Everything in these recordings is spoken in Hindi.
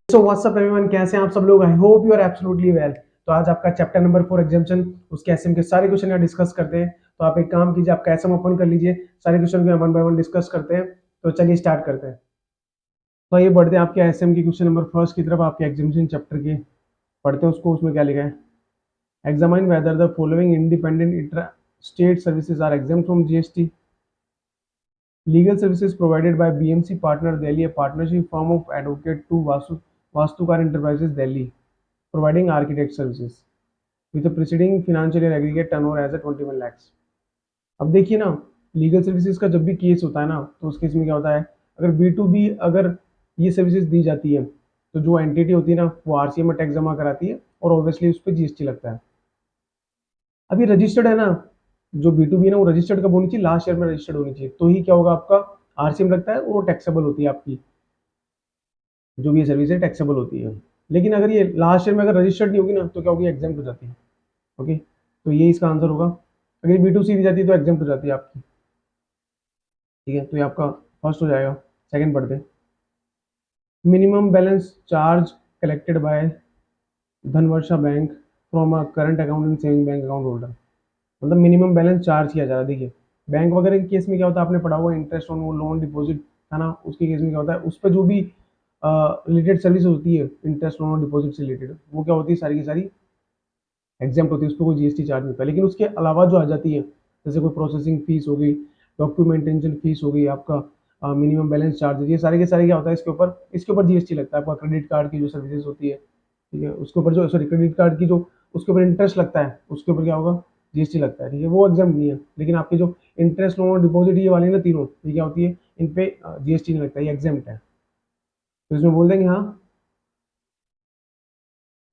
सो व्हाट्सअप एवरीवन, कैसे हैं आप सब लोग? I hope you are absolutely well. तो आज आपका चैप्टर नंबर 4 एग्जाम्पशन, उसके एसएम के सारे क्वेश्चन यहाँ डिस्कस करते हैं। तो आप एक काम कीजिए, आपका एसएम ओपन कर लीजिए, सारे क्वेश्चन को वन बाय वन डिस्कस करते हैं। तो चलिए स्टार्ट करते हैं। तो ये बढ़ते हैं आपके एसएम की क्वेश्चन नंबर फर्स्ट की तरफ, आपके एग्जाम्पशन चैप्टर के पढ़ते हैं उसको। उसमें क्या लिखा है? Examine whether the following independent intra state services are exempt from GST. Legal services provided by BMC Partner Delhi, a partnership firm of advocate to Vastukar Enterprises Delhi, providing architect services with a preceding financial year aggregate turnover as a 21 lakhs. अब देखिए ना, लीगल सर्विसेज का जब भी केस होता है ना, तो उस केस में क्या होता है, अगर B2B अगर ये सर्विसेज दी जाती है तो जो एंटिटी होती है ना, वो आरसीएम में टैक्स जमा कराती है और ऑब्वियसली उस पर जीएसटी लगता है। अभी रजिस्टर्ड है ना, जो B2B है ना, वो रजिस्टर्ड कब होनी चाहिए? लास्ट ईयर में रजिस्टर्ड होनी चाहिए, तो ही क्या होगा, आपका आरसीएम लगता है और वो टैक्सेबल होती है, आपकी जो भी ये सर्विस है टैक्सेबल होती है। लेकिन अगर ये लास्ट ईयर में अगर रजिस्टर्ड नहीं होगी ना, तो क्या होगी? एग्जाम्प्ट हो जाती है। ओके, तो ये इसका आंसर होगा। अगर B2C दी जाती है तो एग्जाम्प्ट हो जाती है आपकी। ठीक है, तो ये आपका फर्स्ट हो जाएगा। सेकंड पढ़ते हैं। Minimum balance charge collected by Dhanvarsha bank from a current account in saving bank account holder. मतलब मिनिमम बैलेंस चार्ज किया जा रहा है। देखिए, बैंक वगैरह के केस में क्या होता है, आपने पढ़ा हुआ इंटरेस्ट ऑन वो लोन डिपॉजिट था ना, उसके केस में क्या होता है, उस पर जो भी रिलेटेड सर्विस होती है इंटरेस्ट लोन और डिपॉजिट से रिलेटेड, वो क्या होती है, सारी की सारी एग्जाम्प्ट होती है, उस पर कोई जीएसटी चार्ज नहीं होता। लेकिन उसके अलावा जो आ जाती है, जैसे कोई प्रोसेसिंग फीस हो गई, डॉक्यूमेंटेशन फीस हो गई, आपका मिनिमम बैलेंस चार्ज, ये सारे के सारे क्या होता है, इसके ऊपर जीएसटी लगता है। आपका क्रेडिट कार्ड की जो सर्विसेज होती है, ठीक है, उसके ऊपर जो, सॉरी, क्रेडिट कार्ड की जो उसके ऊपर इंटरेस्ट लगता है, उसके ऊपर क्या होगा, जीएसटी लगता है। ठीक है, वो एग्जाम नहीं है। लेकिन आपके जो इंटरेस्ट लोन और डिपॉजिट ये वाली ना तीनों, ये क्या होती है, इन पे जीएसटी नहीं लगता, ये एग्जाम्प्ट है। तो इसमें बोल देंगे हाँ।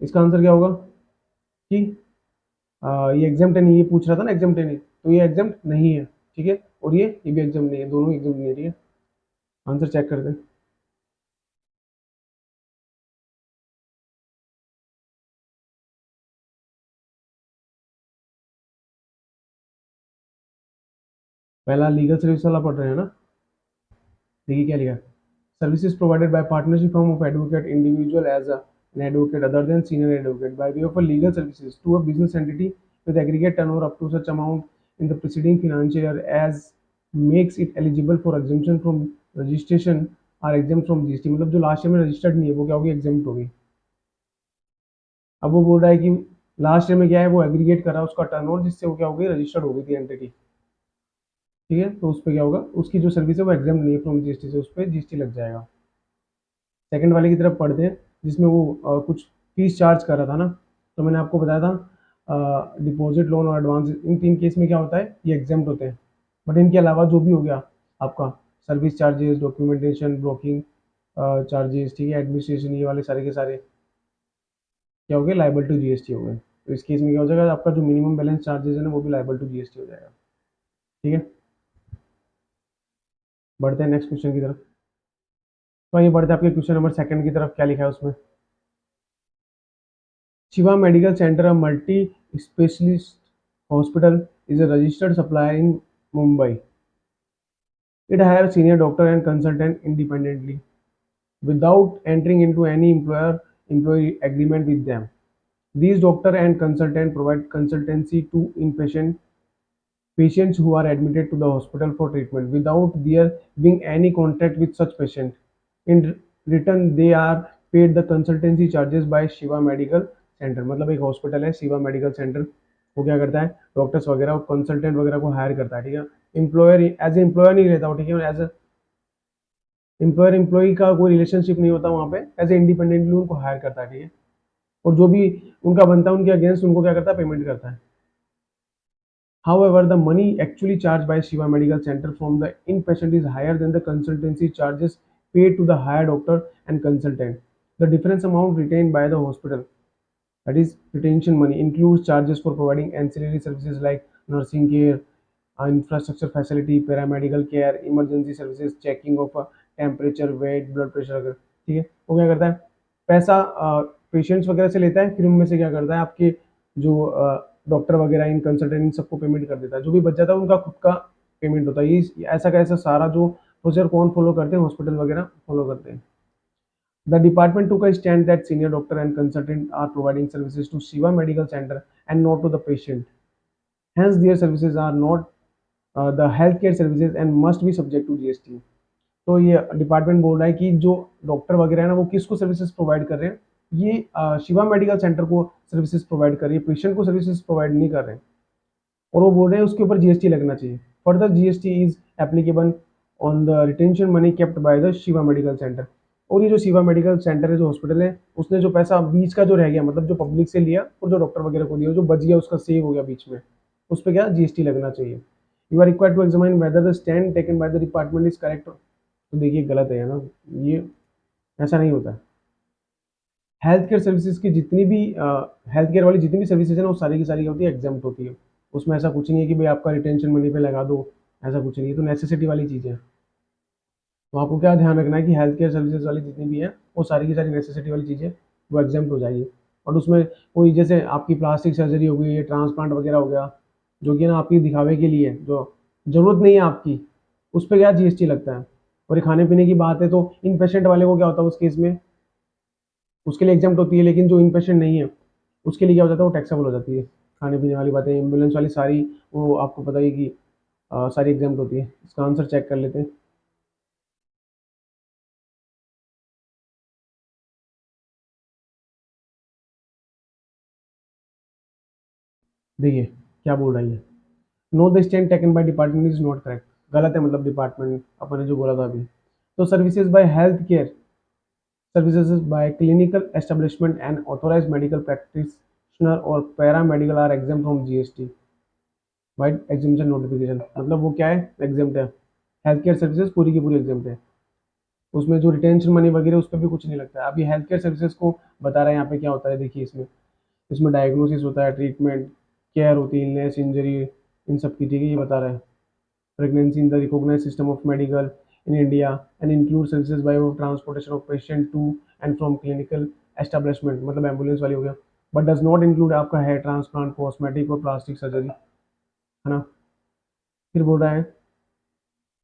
इसका आंसर क्या होगा कि ये एग्जाम्प्ट नहीं, ये पूछ रहा था ना एग्जाम्प्ट नहीं, तो ये एग्जाम्प्ट नहीं है। ठीक है, और ये भी एग्जाम्प्ट नहीं है, दोनों एग्जाम्प्ट नहीं है। ठीक है, आंसर चेक कर दें। पहला लीगल सर्विस वाला पढ़ रहे हैं ना। देखिए क्या लिखा है। Services provided by partnership firm of advocate individual as an advocate other than senior advocate by way of a legal services to a business entity with aggregate turnover up to such amount in the preceding financial year as makes it eligible for exemption from registration are exempt from GST। मतलब जो लास्ट ईयर में रजिस्टर्ड नहीं है वो क्या होगी, एग्जाम्प्ट होगी। अब वो बोल रहा है कि लास्ट ईयर में क्या है, वो एग्रीगेट करा उसका टर्नओवर, जिससे वो क्या हो गई, रजिस्टर्ड हो गई थी एंटिटी। ठीक है, तो उस पर क्या होगा, उसकी जो सर्विस है वो एग्जाम नहीं है फ्रॉम जीएसटी से, उस पर जीएसटी लग जाएगा। सेकंड वाले की तरफ पढ़ते हैं, जिसमें वो कुछ फीस चार्ज कर रहा था ना। तो मैंने आपको बताया था डिपॉजिट लोन और एडवांस, इन तीन केस में क्या होता है, ये एग्जाम्प्ट होते हैं। बट इनके अलावा जो भी हो गया आपका, service charges, documentation, broking charges, ठीक है, एडमिनिस्ट्रेशन, ये वाले सारे के सारे क्या हो गए, लाइबल टू जीएसटी हो गए। तो इस केस में क्या हो जाएगा, आपका जो मिनिमम बैलेंस चार्जेस है ना, वो भी लाइबल टू जीएसटी हो जाएगा। ठीक है, बढ़ते हैं नेक्स्ट क्वेश्चन की तरफ। तो ये बढ़ते हैं आपके क्वेश्चन नंबर सेकंड की तरफ। क्या लिखा है उसमें? Shiva medical centre, a multi-specialist hospital, is a registered supplier in Mumbai. It hires senior doctor and consultant independently without entering into any employee agreement with them. These doctor and consultant provide consultancy to inpatient patients who are admitted to the hospital for treatment without there being any contact with such patient. In return, they are paid the consultancy charges by Shiva Medical Center। मतलब एक हॉस्पिटल है शिवा मेडिकल सेंटर, वो क्या करता है, डॉक्टर्स वगैरह और कंसल्टेंट वगैरह को हायर करता है। ठीक है, एम्प्लॉयर एज ए एम्प्लॉयर नहीं रहता वो। ठीक है, एज ए एम्प्लॉयर एम्प्लॉई का कोई रिलेशनशिप नहीं होता वहाँ पे, एज ए इंडिपेंडेंटली उनको हायर करता है। ठीक है, और जो भी उनका बनता है उनके अगेंस्ट उनको क्या करता है, पेमेंट करता है। However, the money actually charged by Shiva Medical Center from the inpatient is higher than the consultancy charges paid to the higher doctor and consultant. The difference amount retained by the hospital, that is retention money, includes charges for providing ancillary services like nursing care, infrastructure facility, paramedical care, emergency services, checking of temperature, weight, blood pressure अगर। ठीक है, वो क्या करता है, पैसा पेशेंट्स वगैरह से लेता है, फिर उनमें से क्या करता है, आपके जो डॉक्टर वगैरह, इन कंसल्टेंट, इन सबको पेमेंट कर देता है। जो भी बच जाता है उनका खुद का पेमेंट होता है। ये ऐसा का ऐसा सारा जो प्रोसीजर कौन फॉलो करते हैं, हॉस्पिटल वगैरह फॉलो करते हैं। The department took a stand that senior doctor and consultant are providing services to Shiva Medical Center and not to the patient. Hence, their services are not the healthcare services and must be subject to GST. तो ये डिपार्टमेंट बोल रहा है कि जो डॉक्टर वगैरह है ना वो किसको सर्विसेज प्रोवाइड कर रहे हैं, ये शिवा मेडिकल सेंटर को सर्विसेज प्रोवाइड कर रही है, पेशेंट को सर्विसेज प्रोवाइड नहीं कर रहे हैं। और वो बोल रहे हैं उसके ऊपर जीएसटी लगना चाहिए। Further GST is applicable on the retention money kept by the Shiva medical centre. और ये जो शिवा मेडिकल सेंटर है, जो हॉस्पिटल है, उसने जो पैसा बीच का जो रह गया, मतलब जो पब्लिक से लिया और जो डॉक्टर वगैरह को दिया, जो बच गया उसका सेव हो गया बीच में, उस पर क्या जीएसटी लगना चाहिए। You are required to examine whether the stand taken by the department is correct. तो देखिए गलत है ना, ये ऐसा नहीं होता। हेल्थ केयर सर्विसेज की जितनी भी हेल्थ केयर वाली जितनी भी सर्विसेज है ना, वो सारी की सारी क्या होती है, एग्जाम्प्ट होती है। उसमें ऐसा कुछ नहीं है कि भाई आपका रिटेंशन मनी पे लगा दो, ऐसा कुछ नहीं है। तो नेसेसिटी वाली चीज़ें, तो आपको क्या ध्यान रखना है कि हेल्थ केयर सर्विसेज वाली जितनी भी है वो सारी की सारी नेसेसिटी वाली चीज़ें वो एग्जाम्प्ट हो जाएगी। और उसमें कोई जैसे आपकी प्लास्टिक सर्जरी हो गई, ट्रांसप्लांट वगैरह हो गया, जो कि ना आपकी दिखावे के लिए, जो ज़रूरत नहीं है आपकी, उस पर क्या जीएसटी लगता है। और ये खाने पीने की बात है तो इन पेशेंट वाले को क्या होता है उस केस में, उसके लिए एग्जाम्प्ट होती है, लेकिन जो इन पेशेंट नहीं है उसके लिए क्या हो जाता है, वो टैक्सेबल हो जाती है। खाने पीने वाली बातें, एम्बुलेंस वाली सारी, वो आपको पता ही कि सारी एग्जाम्प्ट होती है। इसका आंसर चेक कर लेते हैं। देखिए क्या बोल रही है, know the stand taken by department is not correct. गलत है, मतलब डिपार्टमेंट अपन ने जो बोला था अभी। तो services by health care services by clinical establishment and authorise medical practitioner और paramedical are exempt from GST by exemption notification. मतलब वो क्या है, एग्जाम्प्ट है। हेल्थ केयर सर्विसेज पूरी की पूरी एग्जाम्प्ट है। उसमें जो रिटेंशन मनी वगैरह उस पर भी कुछ नहीं लगता है। अब ये हेल्थ केयर सर्विसेज को बता रहे हैं यहाँ पे क्या होता है। देखिए इसमें इसमें डायग्नोसिस होता है, ट्रीटमेंट, केयर होती है, इलनेस, इंजरी, इन सब की, ठीक है, ये बता रहा है। Pregnancy in the recognised system of medical in India and include services by transportation of patient to and from clinical establishment, मतलब एम्बुलेंस वाली हो गया। बट डज नॉट इंक्लूड आपका हेयर ट्रांसप्लांट, कॉस्मेटिक और प्लास्टिक सर्जरी, है ना। फिर बोल रहा है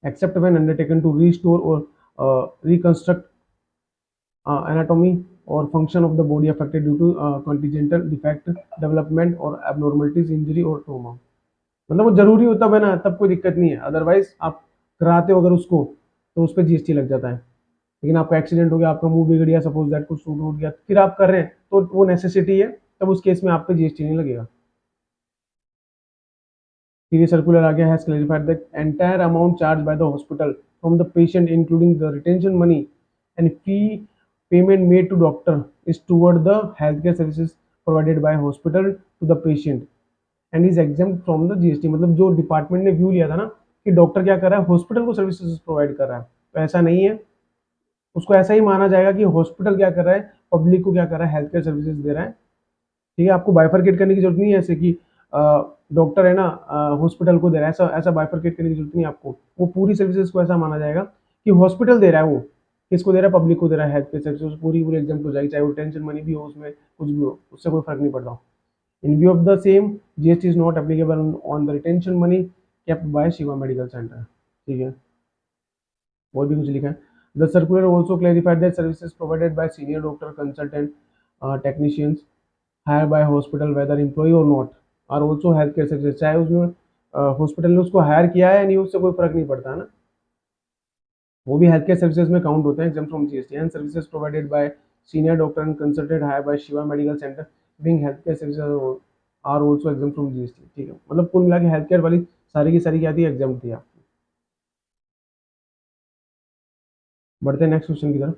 except when undertaken to restore और reconstruct anatomy or function of the body affected due to congenital defect, development or abnormalities, injury or trauma। मतलब वो जरूरी होता है ना, तब कोई दिक्कत नहीं है, अदरवाइज आप कराते हो अगर उसको तो उस पर जीएसटी लग जाता है। लेकिन आपका एक्सीडेंट हो गया, आपका मुंह बिगड़ गया, सपोज दैट कुछ टूट गया, फिर आप कर रहे हैं तो वो नेसेसिटी है, तब उस केस में आप पे जीएसटी नहीं लगेगा। फिर ये सर्कुलर आ गया, has clarified the entire amount charge by the hospital from the patient including the retention money and fee payment made to doctor is toward the healthcare services provided by hospital to the patient and is exempt from the GST. मतलब जो डिपार्टमेंट ने व्यू लिया था ना कि डॉक्टर क्या कर रहा है, हॉस्पिटल को सर्विसेज प्रोवाइड कर रहा है, तो ऐसा नहीं है। उसको ऐसा ही माना जाएगा कि हॉस्पिटल क्या कर रहा है, पब्लिक को क्या कर रहा है, हेल्थ केयर सर्विसेज दे रहा है। ठीक है, आपको बाइफरकेट करने की जरूरत नहीं है, ऐसे कि डॉक्टर है ना हॉस्पिटल को दे रहा है, ऐसा ऐसा बाइफरकेट करने की जरूरत नहीं है आपको। वो पूरी सर्विसेज को ऐसा माना जाएगा कि हॉस्पिटल दे रहा है, वो किसको दे रहा है, पब्लिक को दे रहा है। हेल्थ केयर सर्विसेज पूरी पूरी एग्जाम हो जाएगी, चाहे वो टेंशन मनी भी हो, उसमें कुछ भी हो, उससे कोई फर्क नहीं पड़ता। In view of the same GST is not applicable on the retention money kept by Shiva medical centre. ठीक है, और भी कुछ लिखा है। The circular also clarified that services provided by senior doctor, consultant, technicians hired by hospital whether employ or not are also health care services. चाहे उसमें हॉस्पिटल ने उसको हायर किया है या नहीं, उससे कोई फर्क नहीं पड़ता है ना, वो भी हेल्थ केयर सर्विसेज में काउंट होते हैं, exempt from GST. And services provided by senior doctor and consultant hire by Shiva medical centre being health care services are also exempt from GST. ठीक है, मतलब कुल मिला के हेल्थ केयर वाली सारी की सारी क्या थी, एग्जाम थी आपकी। बढ़ते हैं नेक्स्ट क्वेश्चन की तरफ।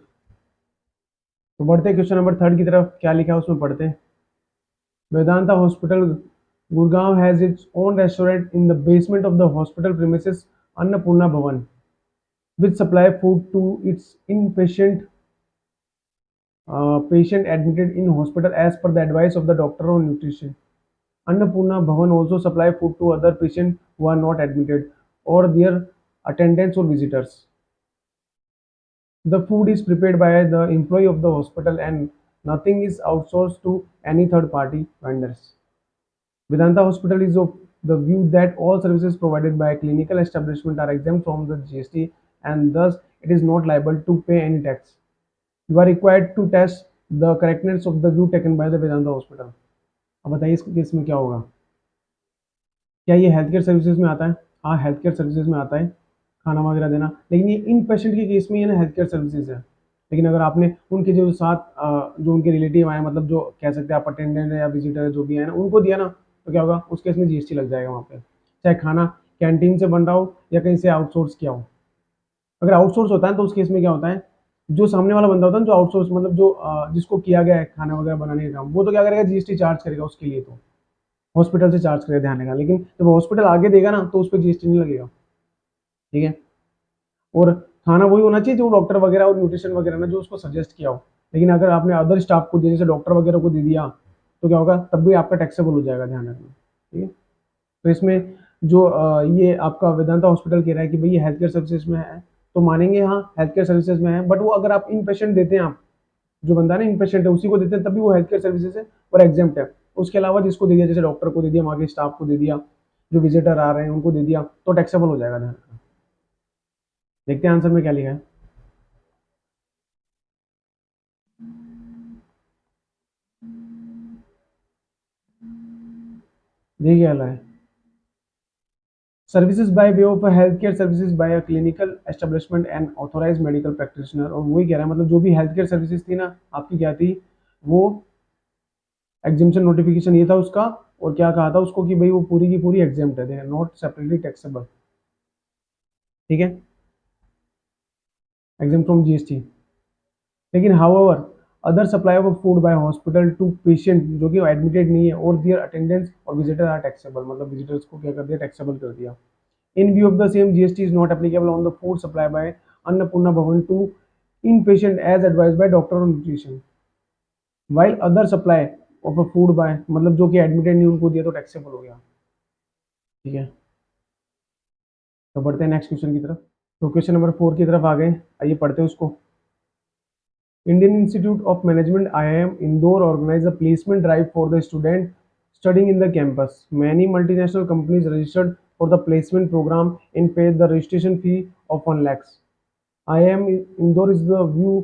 तो बढ़ते हैं क्वेश्चन नंबर 3 की तरफ, क्या लिखा है उसमें पढ़ते हैं। Vedanta hospital Gurgaon has its own restaurant in the basement of the hospital premises Annapurna भवन which supply food to its inpatient patient admitted in hospital as per the advice of the doctor on nutrition. Annapurna Bhavan also supply food to other patients who are not admitted or their attendants or visitors. The food is prepared by the employee of the hospital and nothing is outsourced to any third party vendors. Vedanta Hospital is of the view that all services provided by a clinical establishment are exempt from the GST and thus it is not liable to pay any tax. You are required to test the correctness of the view taken by the Vedanta hospital. अब बताइए इस केस में क्या होगा, क्या ये हेल्थ केयर सर्विसेज में आता है? हाँ, हेल्थ केयर सर्विसेज में आता है, खाना वगैरह देना, लेकिन ये इन पेशेंट के केस में ये ना हेल्थ केयर सर्विसेज है। लेकिन अगर आपने उनके जो साथ जो उनके रिलेटिव आए, मतलब जो कह सकते हैं आप अटेंडेंट है या विजिटर है जो भी है ना, उनको दिया ना, तो क्या होगा, उस केस में जीएसटी लग जाएगा वहाँ पे, चाहे खाना कैंटीन से बन रहा हो या कहीं से आउटसोर्स किया हो। अगर आउटसोर्स होता है तो उस केस में क्या होता है, जो सामने वाला बंदा होता है ना, जो आउटसोर्स मतलब जो जिसको किया गया है खाना वगैरह बनाने का काम, वो तो क्या करेगा, जीएसटी चार्ज करेगा उसके लिए, तो हॉस्पिटल से चार्ज करेगा ध्यान रखना। लेकिन जब हॉस्पिटल आगे देगा ना तो उस पर जीएसटी नहीं लगेगा। ठीक है। और खाना वही होना चाहिए जो डॉक्टर वगैरह और न्यूट्रिशन वगैरह ने जो उसको सजेस्ट किया हो। लेकिन अगर आपने अदर स्टाफ को दिया, जैसे डॉक्टर वगैरह को दे दिया, तो क्या होगा, तब भी आपका टैक्सेबल हो जाएगा, ध्यान रखना। ठीक है। तो इसमें जो ये आपका वेदांता हॉस्पिटल कह रहा है कि भाई ये हेल्थ केयर सर्विसेज में है, तो मानेंगे हाँ हेल्थ केयर सर्विसेज में है, बट वो अगर आप इन पेशेंट देते हैं, आप जो बंदा ना इन पेशेंट है उसी को देते हैं, तभी वो हेल्थ केयर सर्विसेज है और एग्जाम्प्ट है। उसके अलावा जिसको दे दिया, जैसे डॉक्टर को दे दिया, वहाँ के स्टाफ को दे दिया, जो विजिटर आ रहे हैं उनको दे दिया, तो टैक्सेबल हो जाएगा, ध्यान रखना। देखते हैं आंसर में क्या लिखा है। देखिए क्या है, services by way of health care services by a clinical establishment and authorise medical practitioner. और वही कह रहा है, मतलब जो भी हेल्थ केयर सर्विसेज थी ना आपकी, क्या थी वो, एग्जामिशन नोटिफिकेशन ये था उसका, और क्या कहा था उसको कि भाई वो पूरी की पूरी एग्जाम्प्ट है, they are not separately taxable. ठीक है, एग्जाम फ्रॉम जीएसटी। लेकिन however other supply of food by hospital to patient जो कि एडमिटेड नहीं है और देयर अटेंडेंस और विजिटर आर टैक्सेबल, मतलब विजिटर्स को क्या कर दिया, टैक्सेबल कर दिया। In view of the same, GST is not applicable on the food supplied by Annapurna Bhavan to inpatient as advised by doctor on nutrition. While other supply of a food by मतलब जो कि एडमिटेड नहीं उनको दिया तो टैक्सेबल हो गया। ठीक है, तो बढ़ते हैं नेक्स्ट क्वेश्चन की तरफ। तो क्वेश्चन नंबर 4 की तरफ आ गए, आइए पढ़ते हैं उसको। Indian Institute of Management IIM Indore organized a placement drive for the student studying in the campus. Many multinational companies registered for the placement program and paid the registration fee of 1 lakhs. IIM Indore is the view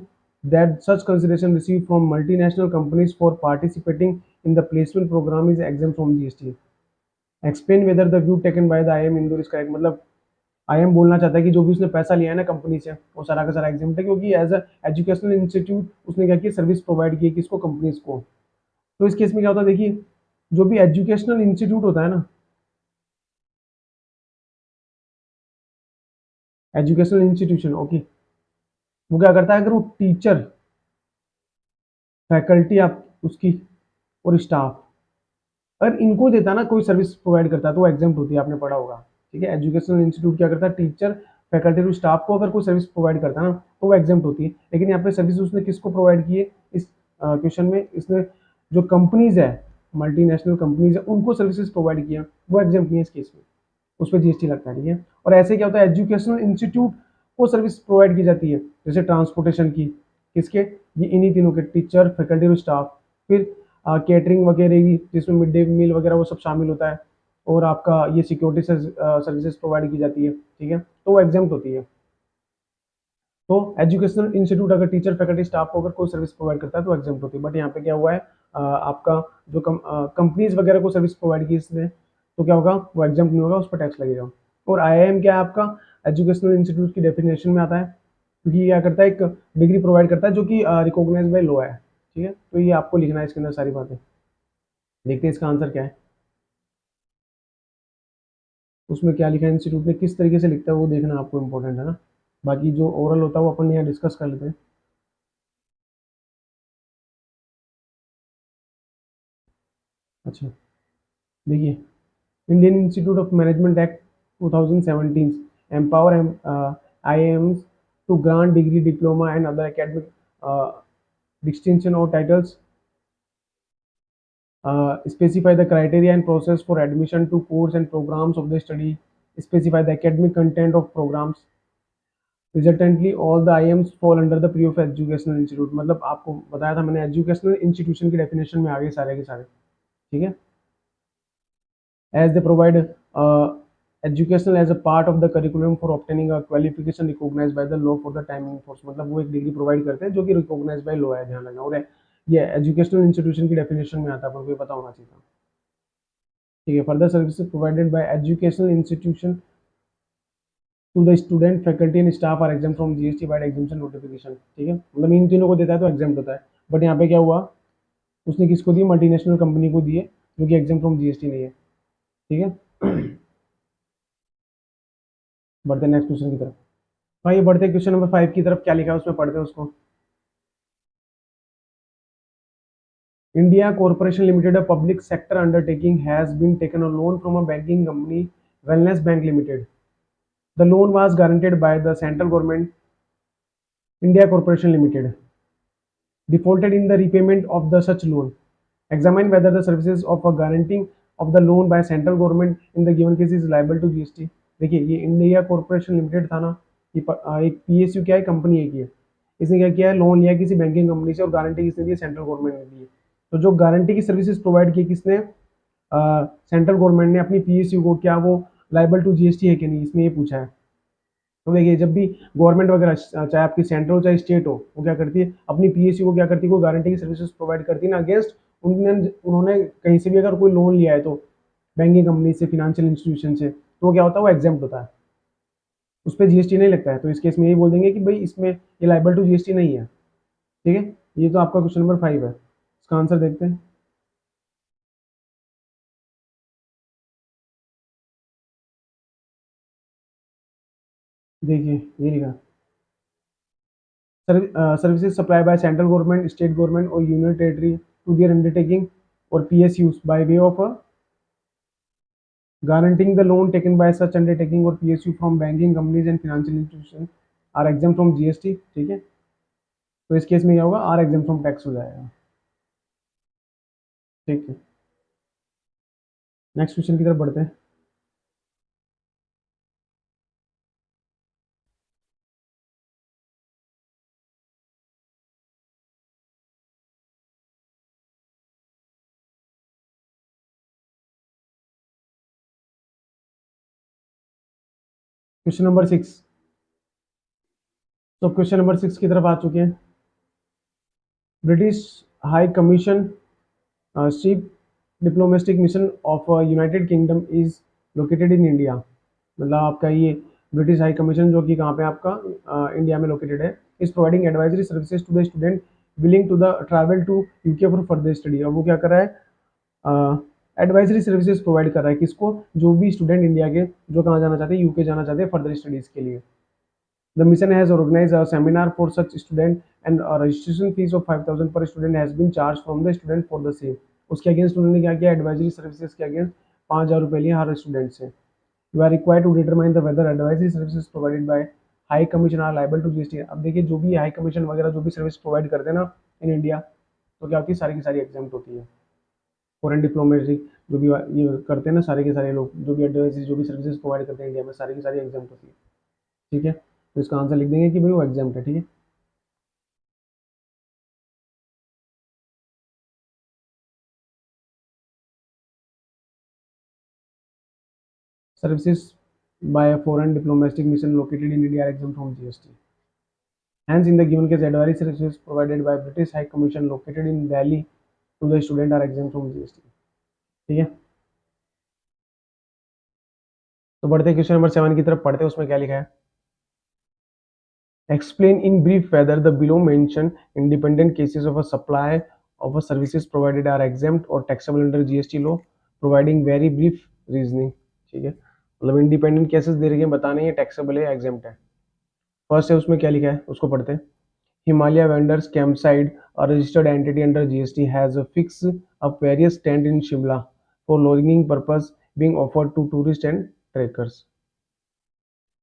that such consideration received from multinational companies for participating in the placement program is exempt from GST. Explain whether the view taken by the IIM Indore is correct. मतलब आईएम बोलना चाहता है कि जो भी उसने पैसा लिया है ना कंपनी से, वो सारा का सारा एग्जाम है, क्योंकि एज अ एजुकेशनल इंस्टीट्यूट उसने क्या किया, सर्विस प्रोवाइड की किसको, कंपनीज को। तो इस केस में क्या होता है, देखिए जो भी एजुकेशनल इंस्टीट्यूट होता है ना, एजुकेशनल इंस्टीट्यूशन, ओके, वो क्या करता है, अगर वो टीचर, फैकल्टी आप उसकी और स्टाफ, अगर इनको देता है ना, कोई सर्विस प्रोवाइड करता है तो वो एग्जाम्प्ट होती है, आपने पढ़ा होगा। ठीक है, एजुकेशनल इंस्टीट्यूट क्या करता है, टीचर फैकल्टी और स्टाफ को अगर कोई सर्विस प्रोवाइड करता है ना तो वो एग्जाम्प्ट होती है। लेकिन यहाँ पे सर्विस उसने किसको प्रोवाइड की है, इस क्वेश्चन में इसने जो कंपनीज है, मल्टीनेशनल कंपनीज है, उनको सर्विसेज प्रोवाइड किया, वो एग्जाम्प्ट नहीं है इस केस में, उस पर जीएसटी लगता है। ठीक है, और ऐसे क्या होता है, एजुकेशनल इंस्टीट्यूट को सर्विस प्रोवाइड की जाती है, जैसे ट्रांसपोर्टेशन की, किसके, ये इन्हीं तीनों के, टीचर फैकल्टी और स्टाफ। फिर केटरिंग वगैरह की, जिसमें मिड डे मील वगैरह वो सब शामिल होता है, और आपका ये सिक्योरिटी सर्विसेज प्रोवाइड की जाती है। ठीक है, तो वो एग्जाम्प्ट होती है। तो एजुकेशनल इंस्टीट्यूट अगर टीचर फैकल्टी स्टाफ को अगर कोई सर्विस प्रोवाइड करता है तो एग्जाम्प्ट होती है। बट यहाँ पे क्या हुआ है, आपका जो कंपनीज वगैरह को सर्विस प्रोवाइड की इसने, तो क्या होगा, वो एग्जाम्प्ट नहीं होगा, उस पर टैक्स लगेगा। और आईआईएम क्या है आपका, एजुकेशनल इंस्टीट्यूट की डेफिनेशन में आता है, क्योंकि ये क्या करता है, एक डिग्री प्रोवाइड करता है जो कि रिकॉग्नाइज बाय लॉ है। ठीक है, तो ये आपको लिखना है इसके अंदर सारी बातें। देखते हैं इसका आंसर क्या है, उसमें क्या लिखा है, इंस्टीट्यूट ने किस तरीके से लिखता है वो देखना आपको इंपॉर्टेंट है ना। बाकी जो ओरल होता है वो अपन यहाँ डिस्कस कर लेते हैं। अच्छा, देखिए, Indian institute of management act 2017 empower IIMs to grant degree, diploma and other academic distinction or titles, specify the criteria and process for admission to course and programs of the study, specify the academic content of programs. Resultantly, all the IIMs fall under the purview of educational institute। मतलब आपको बताया था मैंने, एजुकेशनल इंस्टीट्यूशन की डेफिनेशन में आ गए सारे के सारे। ठीक है, as they provide educational as a part of the curriculum for obtaining a qualification recognise by the law for the timing force, मतलब वो एक डिग्री प्रोवाइड करते हैं जो कि रिकॉग्नाइज बाय लॉ है, ध्यान रखना। और ये एजुकेशनल इंस्टीट्यूशन की डेफिनेशन में आता है, पर पता होना चाहिए था। ठीक है, further services provided by educational institution to the student faculty and staff are exempt from GST by exemption notification. ठीक है, मतलब इन तीनों को देता है तो एग्जाम होता है। बट यहाँ पे क्या हुआ, उसने किसको दिए, मल्टीनेशनल कंपनी को दिए, जो कि एग्जाम फ्रॉम जीएसटी नहीं है। ठीक है, बढ़ते नेक्स्ट क्वेश्चन की तरफ। भाई बढ़ते क्वेश्चन नंबर 5 की तरफ, क्या लिखा है उसमें पढ़ते हैं उसको। India corporation limited, a public sector undertaking, has been taken a loan from a banking company wellness bank limited. The loan was guaranteed by the central government, India corporation limited defaulted in the repayment of the such loan. Examine whether the services of a guaranteeing of the loan by central government in the given case is liable to GST। देखिए ये इंडिया कॉर्पोरेशन लिमिटेड था ना, ये एक पीएसयू क्या है, कंपनी है की है। इसने क्या किया है, लोन लिया किसी बैंकिंग कंपनी से और गारंटी किसने दी, सेंट्रल गवर्नमेंट ने दी है। तो जो गारंटी की सर्विसेज प्रोवाइड की किसने, सेंट्रल गवर्नमेंट ने अपनी पीएसयू को, क्या वो लाइबल टू जीएसटी है कि नहीं, इसमें ये पूछा है। तो देखिए जब भी गवर्नमेंट वगैरह, चाहे आपकी सेंट्रल चाहे स्टेट हो, वो क्या करती है, अपनी पीएसयू को क्या करती है, कोई गारंटी की सर्विसेज प्रोवाइड करती है ना, अगेंस्ट उन्होंने कहीं से भी अगर कोई लोन लिया है तो बैंकिंग कंपनी से, फिनेंशियल इंस्टीट्यूशन से, तो क्या होता है, वो एग्जाम्प्ट होता है, उस पर जीएसटी नहीं लगता है। तो इस केस में यही बोल देंगे कि भाई इसमें ये लाइबल टू जीएसटी नहीं है। ठीक है, ये तो आपका क्वेश्चन नंबर 5 है। इसका आंसर देखते हैं। देखिए ये लिखा, services supply by central government, state government और union territory to their undertaking और PSUs by way of guaranteeing the loan taken by such undertaking or PSU from banking companies and financial institutions are exempt from GST। ठीक है, तो इस केस में क्या होगा, आर exempt from टैक्स हो जाएगा। ठीक है, नेक्स्ट क्वेश्चन की तरफ बढ़ते हैं। Question number 6। तो क्वेश्चन नंबर 6 की तरफ आ चुके हैं। British high commission ship diplomatic mission of United kingdom is located in India. मतलब आपका ये ब्रिटिश हाई कमीशन जो कि कहाँ पे आपका इंडिया में लोकेटेड है, is providing advisory services to the student willing to the travel to UK for further study. और वो क्या कर रहा है, एडवाइजरी सर्विसेज प्रोवाइड कर रहा है किसको, जो भी स्टूडेंट इंडिया के जो कहाँ जाना चाहते हैं, यूके जाना चाहते हैं फर्दर स्टडीज के लिए। The mission has organise a seminar for such student and registration fees of 5000 per student has been charge from the student for the same. उसके अगेंस्ट उन्होंने क्या किया, एडवाइजरी सर्विसेज के अगेंस्ट 5000 रुपये लिए हर स्टूडेंट से। You are required to determine the whether advisory services provided by high commission are liable to GST. अब देखिए जो भी हाई कमीशन वगैरह जो भी सर्विस प्रोवाइड करते हैं ना इन इंडिया, तो क्या होती है, सारी की सारी एग्जाम्प्ट होती है। फॉरेन डिप्लोमेसी जो भी ये करते हैं ना, सारे के सारे लोग जो भी एडवाइस जो भी सर्विसेज प्रोवाइड करते हैं इंडिया में, सारी की सारी एग्जाम्प्ट होती है। ठीक है, तो इसका आंसर लिख देंगे कि भाई वो एग्जाम्प्ट है। ठीक है, services by a foreign diplomatic mission located in India are exempt from GST. Hence, in the given case, advisory services provided by British High Commission located in Delhi to the student are exempt from GST। ठीक है, तो बढ़ते क्वेश्चन नंबर 7 की तरफ पढ़ते हैं, उसमें क्या लिखा है। Explain in brief whether the below mentioned independent cases of a supply of a services provided are exempt or taxable under GST law, providing very brief reasoning। ठीक है, मतलब इंडिपेंडेंट केसेस दे रही है, बताने ये टैक्सेबल है, एग्जेम्प्ट है। फर्स्ट है, उसमें क्या लिखा है उसको पढ़ते हैं। Himalaya Vendors Campsite, a registered entity under GST, has a fixed of various tent in Shimla for lodging purpose being offered to tourists and trekkers।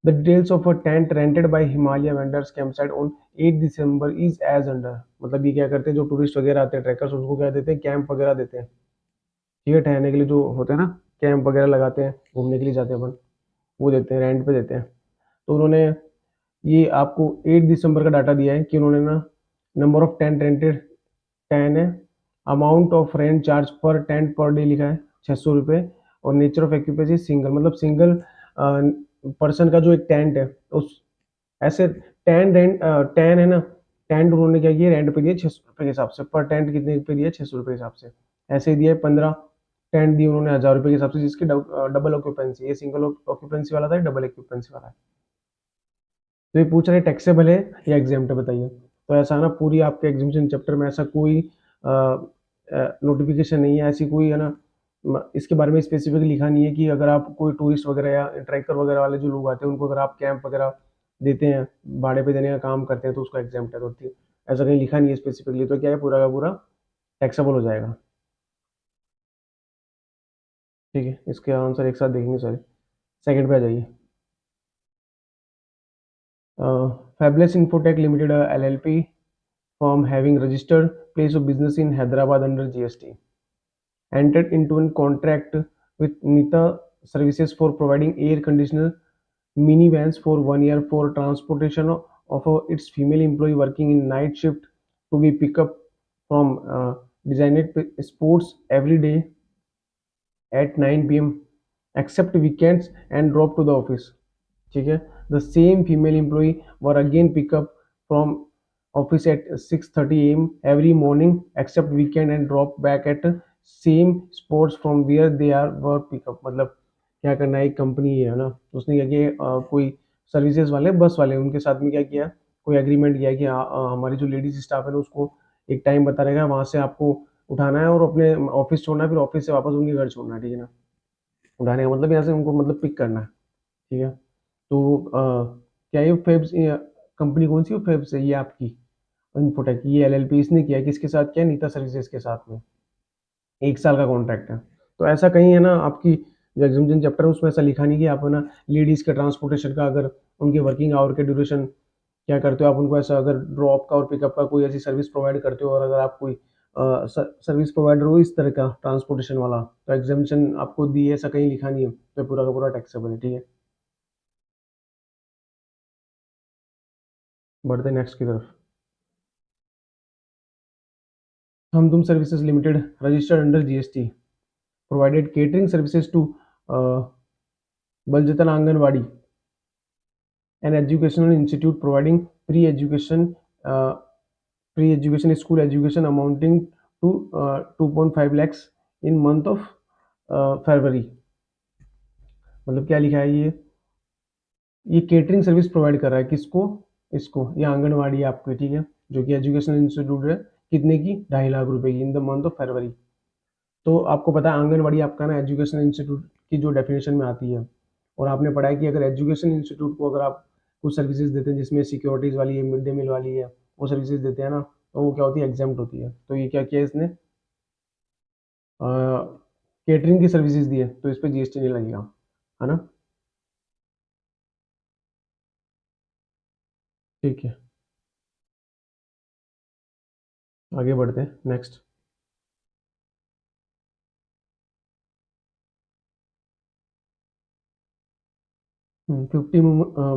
The details of a tent rented by Himalaya Vendors Campsite on 8 December is as under। मतलब ये क्या करते हैं, जो टूरिस्ट वगैरह आते हैं, ट्रैकर्स, उनको क्या देते हैं, कैंप वगैरह देते हैं। ठीक है, ठहरने के लिए जो होते हैं ना, कैंप वगैरह लगाते हैं, घूमने के लिए जाते हैं अपन, वो देते हैं, रेंट पे देते हैं। तो उन्होंने ये आपको 8 दिसंबर का डाटा दिया है कि उन्होंने ना नंबर ऑफ टेंट रेंटेड 10 है, अमाउंट ऑफ रेंट चार्ज पर टेंट पर डे लिखा है 600 रुपये, और नेचर ऑफ एक्यूपेंसी सिंगल, मतलब सिंगल पर्सन का जो एक टेंट है उस ऐसे टेन रेंट टेन है ना, टेंट उन्होंने क्या किया रेंट पे दिए 600 रुपये के हिसाब से, पर टेंट कितने पे दिया 600 रुपये के हिसाब से, ऐसे ही दिए 15 टेंट दिए उन्होंने 1000 रुपये के हिसाब से, जिसकी डबल ऑक्यूपेंसी, ये सिंगल ऑक्यूपेंसी वाला था, डबल ऑक्यूपेंसी वाला है। तो ये पूछ रहे टैक्सेबल है या एग्जाम्प्ट है बताइए। तो ऐसा ना पूरी आपके एग्जामिशन चैप्टर में ऐसा कोई नोटिफिकेशन नहीं है, ऐसी कोई है ना इसके बारे में स्पेसिफिक लिखा नहीं है कि अगर आप कोई टूरिस्ट वगैरह या ट्रैकर वगैरह वाले जो लोग आते हैं उनको अगर आप कैंप वगैरह देते हैं, भाड़े पे देने का काम करते हैं तो उसको एग्जाम्प्ट है, तो ऐसा कहीं लिखा नहीं है स्पेसिफिकली, तो क्या है पूरा का पूरा टैक्सेबल हो जाएगा। ठीक है, इसके आंसर एक साथ देखेंगे सारे। सेकंड पे आ जाइए। Fabulous Infotech Limited, LLP, firm having registered place of business in Hyderabad under GST, entered into a contract with Nita Services for providing air conditioner minivans for 1 year for transportation of its female employee working in night shift to be picked up from designated sports every day at 9 p.m. except weekends and drop to the office. ठीक है, the same female employee were again pick up from office at 6:30 a.m. every morning except weekend and drop back at same spots from where they are were pick up। मतलब क्या करना है, एक कंपनी है ना, उसने क्या किया कोई सर्विसेज वाले बस वाले उनके साथ में क्या किया, कोई एग्रीमेंट किया कि हमारी जो लेडीज स्टाफ है ना उसको एक टाइम बता रहेगा, वहां से आपको उठाना है और अपने ऑफिस छोड़ना है, फिर ऑफिस से वापस उनके घर छोड़ना है। ठीक है ना, उठाने का मतलब यहाँ से उनको मतलब पिक करना है। ठीक है, तो क्या ये फेब्स कंपनी कौन सी फेब्स है, ये आपकी इन्फोटेक, ये एलएलपी इसने किया है, किसके साथ किया, नीता सर्विसेज के साथ में, 1 साल का कॉन्ट्रैक्ट है। तो ऐसा कहीं है ना आपकी जो एग्जामिनेशन चैप्टर है उसमें ऐसा लिखा नहीं कि आप है ना लेडीज़ के ट्रांसपोर्टेशन का अगर उनके वर्किंग आवर के ड्यूरेशन क्या करते हो आप, उनको ऐसा अगर ड्रॉप का और पिकअप का कोई ऐसी सर्विस प्रोवाइड करते हो, और अगर आप कोई सर्विस प्रोवाइडर हो इस तरह का ट्रांसपोर्टेशन वाला, तो एग्जामिनेशन आपको दी है, ऐसा कहीं लिखा नहीं है, तो पूरा का पूरा टैक्सेबल है। ठीक है, बढ़ते नेक्स्ट की तरफ। Hum Tum services limited registered under GST, provided catering services to Baljatan anganwadi, an educational institute providing pre-education uh, pre-education school education amounting to 2.5 lakhs in month of February। मतलब क्या लिखा है ये केटरिंग सर्विस प्रोवाइड कर रहा है किसको, इसको, ये आंगनवाड़ी है आपकी। ठीक है, जो कि एजुकेशनल इंस्टीट्यूट है, कितने की, 2.5 लाख रुपए की in the month of February. तो आपको पता है आंगनवाड़ी आपका ना एजुकेशनल इंस्टीट्यूट की जो डेफिनेशन में आती है, और आपने पढ़ा है कि अगर एजुकेशन इंस्टीट्यूट को अगर आप कुछ सर्विसेज देते हैं जिसमें सिक्योरिटीज वाली है, मिड डे मील वाली है, वो सर्विसेज देते हैं ना, तो वो क्या होती है, एग्जाम्प्ट होती है। तो ये क्या किया इसने, केटरिंग की सर्विसेज दी है, तो इस पर जीएसटी नहीं लगेगा, है ना। ठीक है, आगे बढ़ते हैं next. 50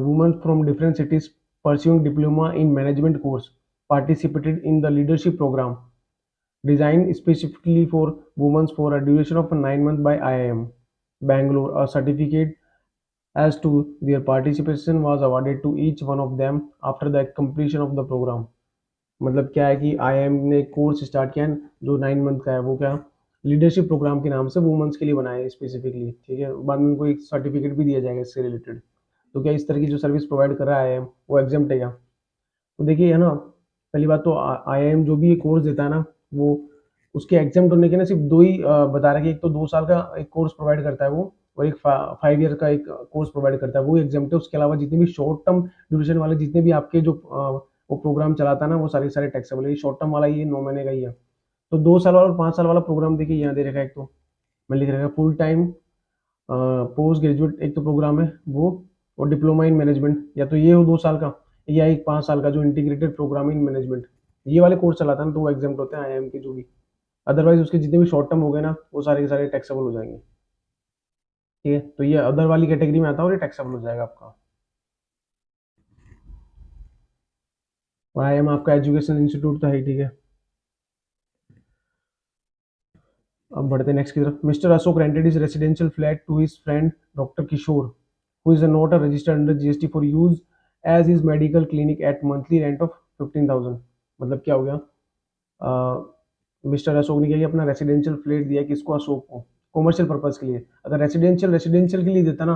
women from different cities pursuing diploma in management course participated in the leadership program designed specifically for women for a duration of 9 months by IIM Bangalore. A certificate as to their participation was awarded to each one of them after the completion of the program। मतलब क्या है कि आईआईएम ने कोर्स स्टार्ट किया है जो 9 मंथ का है, वो क्या लीडरशिप प्रोग्राम के नाम से वुमेन्स के लिए बनाया है स्पेसिफिकली। ठीक है, बाद में उनको एक सर्टिफिकेट भी दिया जाएगा इससे रिलेटेड। तो क्या इस तरह की जो सर्विस प्रोवाइड कर रहा है वो एग्जाम्प्ट है क्या। तो देखिए है ना, पहली बात तो आईआईएम जो भी ये कोर्स देता है ना, वो उसके एग्जाम्प्ट होने के ना सिर्फ दो ही बता रहा है कि एक तो 2 साल का एक कोर्स प्रोवाइड करता है वो, और एक 5 ईयर का एक कोर्स प्रोवाइड करता है, वो एग्जाम्प्ट है। उसके अलावा जितने भी शॉर्ट टर्म ड्यूरेशन वाले जितने भी आपके जो वो प्रोग्राम चलाता है ना, वो सारे सारे टैक्सेबल है। ये शॉर्ट टर्म वाला ये 9 महीने का ही है। तो 2 साल वाला और 5 साल वाला प्रोग्राम देखिए यहाँ दे रखा है, एक तो मैं लिख रखा फुल टाइम पोस्ट ग्रेजुएट एक तो प्रोग्राम है वो, और डिप्लोमा इन मैनेजमेंट, या तो ये हो 2 साल का, या एक 5 साल का जो इंटीग्रेटेड प्रोग्राम इन मैनेजमेंट, ये वाले कोर्स चलाता है ना, तो वो एग्जाम्प्ट होते हैं आईआईएम के जो भी। अदरवाइज उसके जितने भी शॉर्ट टर्म हो गए ना, वो सारे के सारे टैक्सेबल हो जाएंगे। ठीक है, तो ये अदर वाली कैटेगरी में आता है और ये टैक्सेबल हो जाएगा आपका। और आईआईएम आपका एजुकेशन इंस्टीट्यूट तो है ही। ठीक है, अब बढ़ते नेक्स्ट की तरफ। Mr Ashok rented is residential flat to his friend doctor Kishore who is not a registered under GST for use as is medical clinic at monthly rent of 15,000। मतलब क्या हो गया, मिस्टर अशोक ने क्या किया, अपना रेसिडेंशियल फ्लैट दिया किसको, अशोक को, कॉमर्शियल पर्पज के लिए। अगर रेसिडेंशियल के लिए देता ना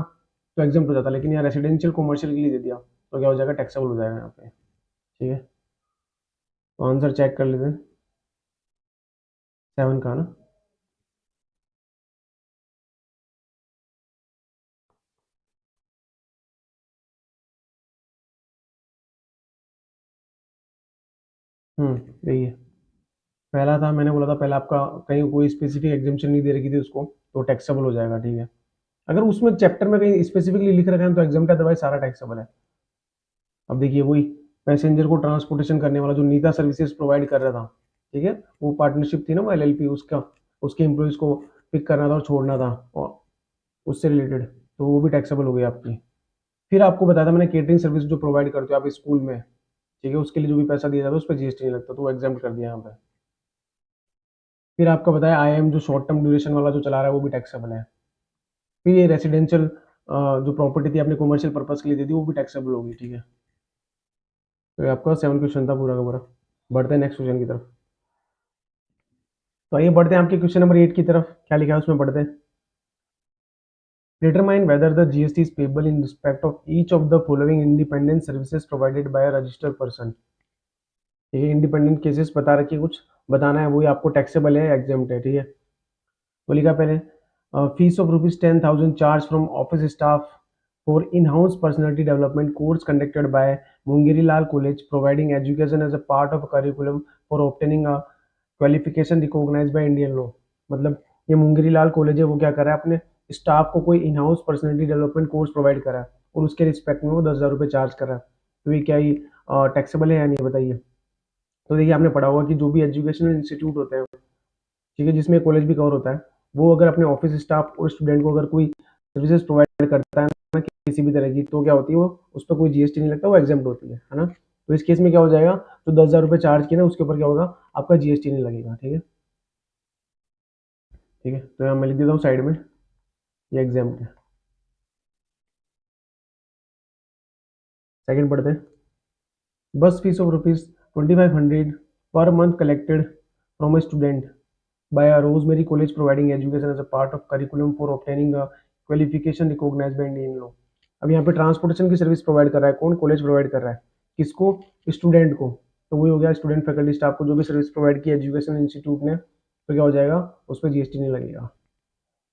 तो एग्जाम हो जाता, लेकिन यहाँ रेसिडेंशियल कॉमर्शियल के लिए दे दिया तो क्या हो जाएगा, टैक्सेबल हो जाएगा यहाँ पे। ठीक है, तो आंसर चेक कर लेते हैं 7 का ना। यही है। पहला था, मैंने बोला था पहला आपका कहीं कोई स्पेसिफिक एग्जामेशन नहीं दे रखी थी उसको तो टैक्सेबल हो जाएगा। ठीक है, अगर उसमें चैप्टर में कहीं स्पेसिफिकली लिख रखा है तो एग्जाम, अदरवाइज सारा टैक्सेबल है। अब देखिए वही पैसेंजर को ट्रांसपोर्टेशन करने वाला जो नीता सर्विसेज प्रोवाइड कर रहा था, ठीक है, वो पार्टनरशिप थी ना वो एलएलपी, उसका उसके एम्प्लॉइज को पिक करना था और छोड़ना था और उससे रिलेटेड, तो वो भी टैक्सेबल हो गई आपकी। फिर आपको बताया था मैंने केटरिंग सर्विस जो प्रोवाइड करते हो आप स्कूल में, ठीक है, उसके लिए जो भी पैसा दिया जाता है उस पर जीएसटी नहीं लगता, तो वो एग्जाम कर दिया यहाँ पे। फिर आपका बताया आईएम जो शॉर्ट टर्म ड्यूरेशन वाला जो चला रहा है वो भी टैक्सेबल है। फिर ये रेसिडेंशियल जो प्रॉपर्टी थी आपने कमर्शियल पर्पज के लिए दी थी वो भी टैक्सेबल होगी। ठीक है, तो ये आपका 7 क्वेश्चन था पूरा का पूरा। बढ़ते हैं नेक्स्ट क्वेश्चन की तरफ। तो आइए बढ़ते हैं आपके क्वेश्चन नंबर 8 की तरफ, क्या लिखा है उसमें पढ़ते हैं। Determine whether the GST is payable in respect of each of the following independent services provided bye a registered person. ठीक है, इंडिपेंडेंट केसेस बता रखिए, कुछ बताना है, वही आपको टैक्सेबल है एग्जाम्प्ट है। ठीक है, तो लिखा पहले fees of ₹10,000 charge from office staff for in house personality development course conducted by Mungeri Lal college providing education as a part of curriculum for obtaining a qualification recognised by Indian law. मतलब ये मुंगेरी लाल कॉलेज है, वो क्या कर रहा है, अपने स्टाफ को कोई इन house personality development course provide करा है और उसके रिस्पेक्ट में वो 10,000 रुपये चार्ज कर रहा है। तो ये क्या ही टैक्सेबल है या नहीं, बताइए। तो देखिए आपने पढ़ा होगा कि जो भी एजुकेशनल इंस्टीट्यूट होते हैं, ठीक है, जिसमें कॉलेज भी कवर होता है, वो अगर अपने ऑफिस स्टाफ और स्टूडेंट को अगर कोई सर्विसेज प्रोवाइड करता है ना किसी भी तरह की, तो क्या होती है, वो उस पर कोई जीएसटी नहीं लगता, वो एग्जाम्प्ट होती है ना। तो इस केस में क्या हो जाएगा, जो 10,000 रुपये चार्ज किया ना उसके ऊपर क्या होगा, आपका जीएसटी नहीं लगेगा। ठीक है, ठीक है, तो यहाँ मैं लिख देता हूँ साइड में, ये एग्जाम्प्ट है। सेकंड पढ़ते हैं। बस fees of ₹2,500 per month collected from a student by a Rosemary College providing education as a part of curriculum for obtaining a qualification recognized by Indian law। अब यहाँ पे ट्रांसपोर्टेशन की सर्विस प्रोवाइड कर रहा है कौन, कॉलेज प्रोवाइड कर रहा है, किसको, स्टूडेंट को। तो वही हो गया स्टूडेंट फैकल्टी स्टाफ को जो भी सर्विस प्रोवाइड की एजुकेशन इंस्टीट्यूट ने, तो क्या हो जाएगा, उस पर जीएसटी नहीं लगेगा।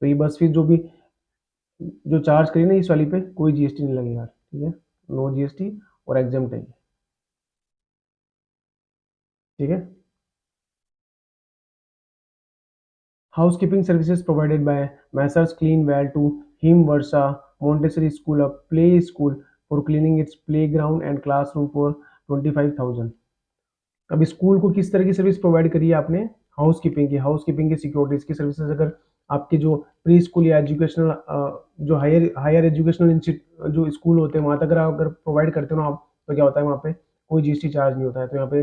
तो ये बस फीस जो भी जो चार्ज करी ना इस वाली पे कोई जीएसटी नहीं लगेगा। ठीक है, नो जीएसटी और एग्जाम्प्ट है। ठीक है, Housekeeping services provided by Messrs Cleanwell to Him Versa Montessori School, a play school for cleaning its playground and classroom for 25,000। अब स्कूल को किस तरह की सर्विस प्रोवाइड करी है आपने, हाउस कीपिंग की सिक्योरिटीज की सर्विसेज। अगर आपके जो प्री स्कूल या एजुकेशनल जो हायर एजुकेशनल जो स्कूल होते हैं वहाँ तक अगर प्रोवाइड करते हो ना आप, तो क्या होता है वहाँ पे कोई जीएसटी चार्ज नहीं होता है। तो यहाँ पे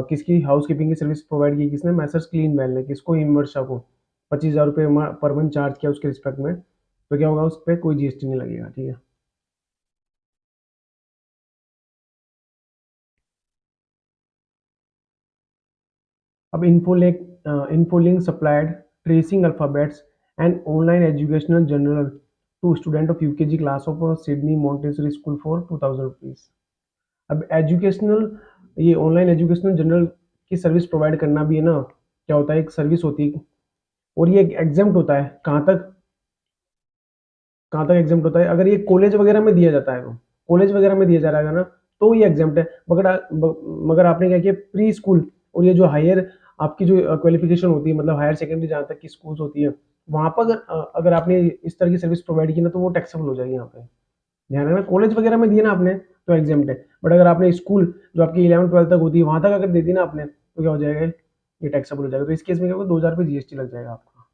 किसकी हाउस कीपिंग की सर्विस प्रोवाइड की किसने, मैसर्स क्लीन वेल ने, किसको, हिमवर्षा को 25,000 रुपये पर मंथ चार्ज किया उसके रिस्पेक्ट में, तो क्या होगा, उस पर कोई जीएसटी नहीं लगेगा। ठीक है, अब Infolink supplied tracing alphabets and online educational journal to student of UKG class of Sydney Montessori school for 2,000 rupees. अब एजुकेशनल, ये ऑनलाइन एजुकेशनल जर्नल की सर्विस प्रोवाइड करना भी है ना, क्या होता है, एक सर्विस होती है और ये एग्जाम्प्ट होता है कहाँ तक एग्जाम्प्ट होता है, अगर ये कॉलेज वगैरह में दिया जाता है, तो कॉलेज वगैरह में दिया जा रहा है ना, तो ये एग्जाम्प्ट है। मगर आपने क्या किया, प्री स्कूल और ये जो हायर आपकी जो क्वालिफिकेशन होती है, मतलब हायर सेकेंडरी जहाँ तक की स्कूल होती है, वहां पर अगर आपने इस तरह की सर्विस प्रोवाइड की ना तो वो टैक्सेबल हो जाएगी। यहाँ पे ध्यान रखना, कॉलेज वगैरह में दिए ना आपने तो एग्जाम्प्ट है, बट अगर आपने स्कूल जो आपकी 11th 12th तक होती है वहां तक अगर दे दी ना आपने, तो क्या हो जाएगा, ये टैक्सेबल हो जाएगा। तो इस केस में क्या होगा, 2,000 रुपये जीएसटी लग जाएगा आपका।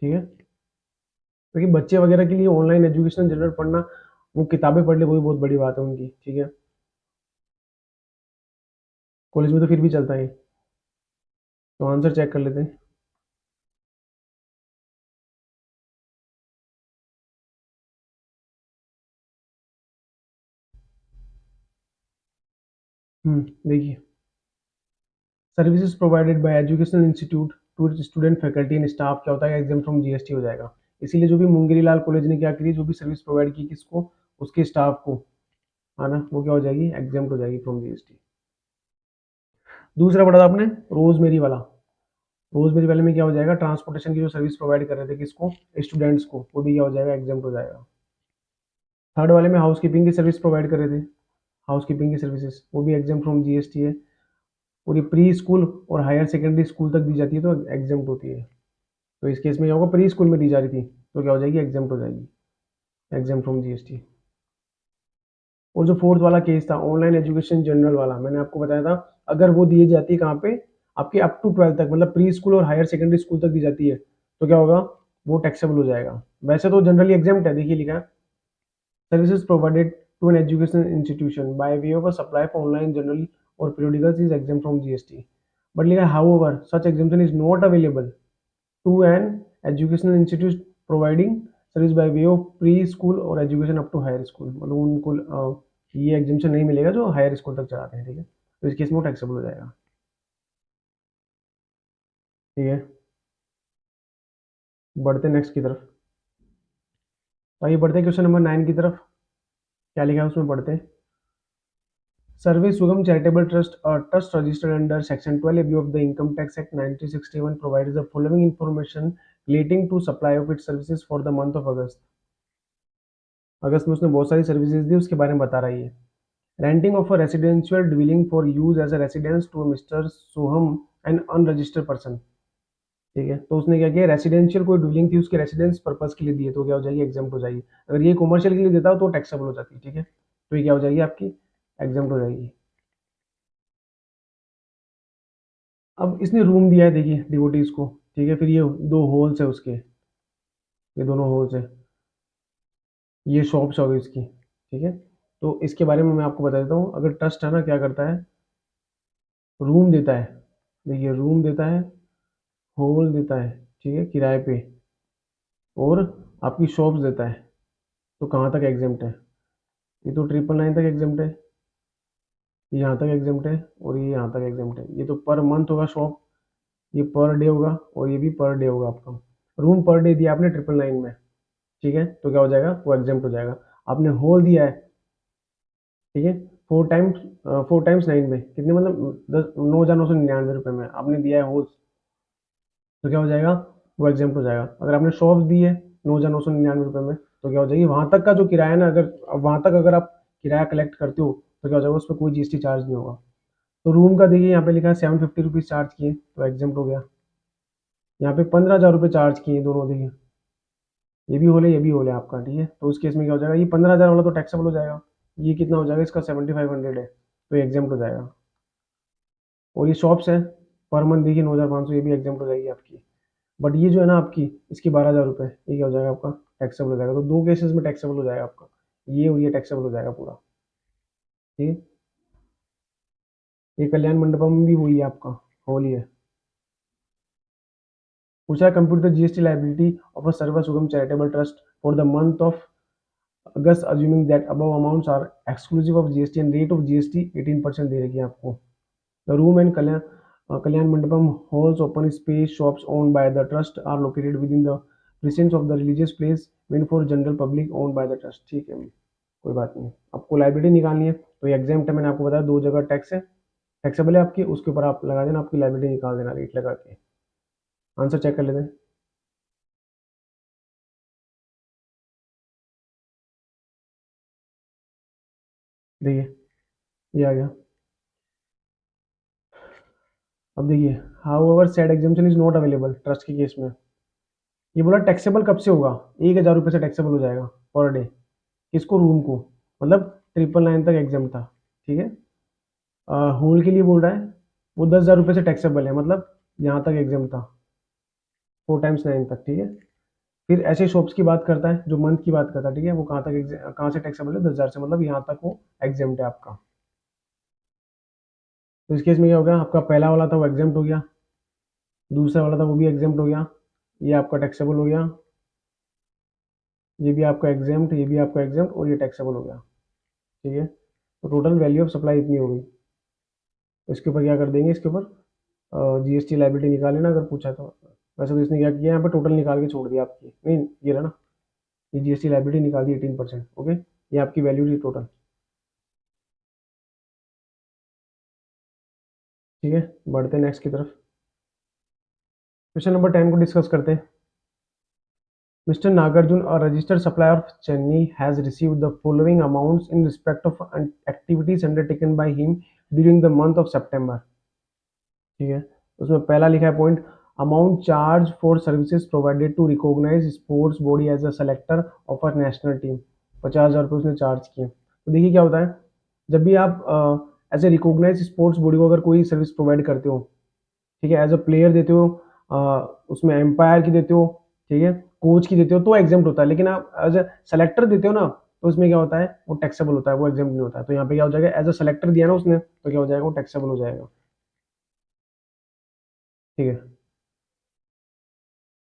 ठीक है, क्योंकि बच्चे वगैरह के लिए ऑनलाइन एजुकेशन जनरल पढ़ना, वो किताबें पढ़ ले वही बहुत बड़ी बात है उनकी। ठीक है, कॉलेज में तो फिर भी चलता है। तो आंसर चेक कर लेते हैं। देखिए, services provided by educational institute to student faculty and staff क्या होता है, एग्जाम फ्रॉम जीएसटी हो जाएगा। इसीलिए जो भी मुंगेरी लाल कॉलेज ने क्या करी, जो भी सर्विस प्रोवाइड की किसको, उसके स्टाफ को, है ना, वो क्या हो जाएगी, एग्जाम हो जाएगी फ्रॉम जीएसटी। दूसरा पढ़ा था आपने रोजमेरी वाला। रोजमेरी वाले में क्या हो जाएगा, ट्रांसपोर्टेशन की जो सर्विस प्रोवाइड कर रहे थे किसको, स्टूडेंट्स को, वो भी क्या हो जाएगा, एग्जाम हो जाएगा। थर्ड वाले में हाउस कीपिंग की सर्विस प्रोवाइड कर रहे थे, हाउस कीपिंग की सर्विसेज, वो भी एग्जाम फ्रॉम जीएसटी है। और ये प्री स्कूल और हायर सेकेंडरी स्कूल तक दी जाती है तो एग्जाम होती है। तो इस केस में क्या होगा, प्री स्कूल में दी जा रही थी तो क्या हो जाएगी, एग्जाम हो जाएगी, एग्जाम फ्रॉम जीएसटी। और जो फोर्थ वाला केस था ऑनलाइन एजुकेशन जनरल वाला, मैंने आपको बताया था, अगर वो दी जाती है कहाँ पे, आपके अप टू 12 तक, मतलब प्री स्कूल और हायर सेकेंडरी स्कूल तक दी जाती है, तो क्या होगा, वो टैक्सेबल हो जाएगा। वैसे तो जनरली एग्जाम है, देखिए लिखा है, services provided to an education institution by way of a supply for online journal और periodicals is exempt from GST. But like, however, such exemption is not available to an educational institute providing service by way of pre school और education up to higher school, मतलब उनको ये एग्जामेशन नहीं मिलेगा जो हायर स्कूल तक चलाते हैं, ठीक है। तो इस केस में वो टैक्सेबल हो जाएगा, ठीक है। बढ़ते नेक्स्ट की तरफ, तो आइए बढ़ते क्वेश्चन नंबर 9 की तरफ। क्या लिखा है उसमें, पढ़ते हैं। सर्वे सुगम चैरिटेबल ट्रस्ट और trust registered under section 12 of the Income Tax Act 1961 provides the following information relating to supply of its services for the month of August. अगस्त में उसने बहुत सारी सर्विसेज दी, उसके बारे में बता रही है। Renting of a residential dwelling for use as a residence to mister Soham an unregistered person, ठीक है। तो उसने क्या किया, रेसिडेंशियल कोई ड्विलिंग थी उसके रेसिडेंस पर्पज के लिए दिए तो क्या हो जाएगी, एग्जाम्प्ट हो जाएगी। अगर ये कॉमर्शियल के लिए देता हो तो टैक्सेबल हो जाती है, ठीक है। तो ये क्या हो जाएगी आपकी, एग्जाम्प्ट हो जाएगी। अब इसने रूम दिया है, देखिए डिवोटीज को, ठीक है। फिर ये दो होल्स है उसके, ये दोनों होल्स है, ये शॉप्स हो गई इसकी, ठीक है। तो इसके बारे में मैं आपको बता देता हूँ। अगर ट्रस्ट है ना, क्या करता है, रूम देता है, देखिए रूम देता है, होल देता है, ठीक है, किराए पे, और आपकी शॉप्स देता है। तो कहाँ तक एग्जाम्प्ट है, ये तो 999 तक एग्जाम्प्ट है, ये यहाँ तक एग्जाम्प्ट है, और ये यहाँ तक एग्जाम्प्ट है। ये तो पर मंथ होगा शॉप, ये पर डे होगा, और ये भी पर डे होगा आपका। रूम पर डे दिया आपने 999 में, ठीक है, तो क्या हो जाएगा, वो एग्जाम्प्ट हो जाएगा। आपने होल दिया है, ठीक है, 4 टाइम्स 9 में कितने, मतलब 9,999 में आपने दिया है होल, तो क्या हो जाएगा, वो एग्जाम्प्ट हो जाएगा। अगर आपने शॉप्स दी है 9,999 में, तो क्या हो जाएगी, वहां तक का जो किराया है ना, अगर वहां तक अगर आप किराया कलेक्ट करते हो तो क्या हो जाएगा, उस पर कोई जीएसटी चार्ज नहीं होगा। तो रूम का देखिए यहाँ पे लिखा है 750 रुपीज चार्ज किए तो एग्जाम्प्ट हो गया। यहाँ पे 15,000 रुपये चार्ज किए दोनों, देखिए ये भी होले ये भी होले आपका, ठीक है। तो उस केस में क्या हो जाएगा, ये 15,000 वाला तो टैक्सेबल हो जाएगा, ये कितना हो जाएगा, इसका 7,500 है, तो ये एग्जाम्प्ट हो जाएगा। और ये शॉप्स है, पर मंथ देखिए 9,500, ये भी एग्जाम्प्ट हो जाएगी आपकी। बट ये जो है ना आपकी, इसकी 12,000 रुपये, ये क्या हो जाएगा आपका, टैक्सेबल हो जाएगा। तो दो केसेस में टैक्सेबल हो जाएगा आपका, ये और ये टैक्सेबल हो जाएगा पूरा, ठीक है। ये कल्याण मंडपम में भी वही है आपका, होली है। पूछा है compute the GST liability of a Sarvar Sugam charitable trust for the month of August assuming that above amounts are exclusive of GST and rate of GST 18% दे रखी है आपको। The room and kalyan mandapam halls open space shops owned by the trust are located within the precincts of the religious place meant for general public owned by the trust, ठीक है, कोई बात नहीं। आपको लाइबिलिटी निकालनी है तो ये एग्जाम्प्ट है, मैंने आपको बताया दो जगह टैक्स है, टैक्सेबल है आपकी, उसके ऊपर आप लगा देना, आपकी लाइबिलिटी निकाल देना रेट लगा के। आंसर चेक कर लेते हैं, देखिए ये आ गया। अब देखिए, how ever said exemption is not available trust के केस में, ये बोला टैक्सेबल कब से होगा, 1,000 रुपये से टैक्सेबल हो जाएगा पर डे, किसको, रूम को, मतलब 999 तक एग्जाम था, ठीक है। होल के लिए बोल रहा है, वो 10,000 रुपये से टैक्सेबल है, मतलब यहाँ तक एग्जाम था, 4 टाइम्स 9 तक, ठीक है। फिर ऐसे शॉप्स की बात करता है, जो मंथ की बात करता है, ठीक है, वो कहाँ से टैक्सेबल है, 10,000 से, मतलब यहाँ तक वो एग्जाम्ट है आपका। तो इस केस में क्या हो गया, आपका पहला वाला था वो एग्जाम्ट हो गया, दूसरा वाला था वो भी एग्जाम्ट हो गया, ये आपका टैक्सेबल हो गया, ये भी आपका एग्जाम्ट, ये भी आपका एग्जाम्ट, और ये टैक्सेबल हो गया, ठीक है। तो टोटल वैल्यू ऑफ सप्लाई इतनी हो गई। इसके ऊपर क्या कर देंगे, इसके ऊपर जीएसटी लाइबिलिटी निकाले ना, अगर पूछा तो। वैसे तो इसने क्या किया, यहाँ पे टोटल निकाल के छोड़ दिया आपकी, नहीं ये रहा ना, ये जीएसटी लाइबिलिटी निकाल दी 18%। ओके, ये आपकी वैल्यू थी टोटल। ठीक है, बढ़ते हैं नेक्स्ट की तरफ। क्वेश्चन नंबर 10 को डिस्कस करते हैं। Mr. Nagarjun, a registered supplier of Chennai, has received the following amounts in respect of activities undertaken by him during the month of September. ठीक है, उसमें पहला लिखा है point, amount charge for services provided to recognise sports body as a selector of a national team. 50,000 रुपये उसने चार्ज किए। तो देखिए क्या होता है, जब भी आप as a recognise sports body को अगर कोई सर्विस प्रोवाइड करते हो, ठीक है, एज अ प्लेयर देते हो, उसमें एम्पायर की देते हो, ठीक है, कोच की देते हो, तो एग्जाम्प्ट होता है। लेकिन आप एज अ सेलेक्टर देते हो ना, तो उसमें क्या होता है, वो टैक्सेबल होता है, वो एग्जाम्प्ट नहीं होता है। तो यहाँ पे क्या हो जाएगा, एज अ सेलेक्टर दिया ना उसने, तो क्या हो जाएगा, वो टैक्सेबल हो जाएगा। ठीक है,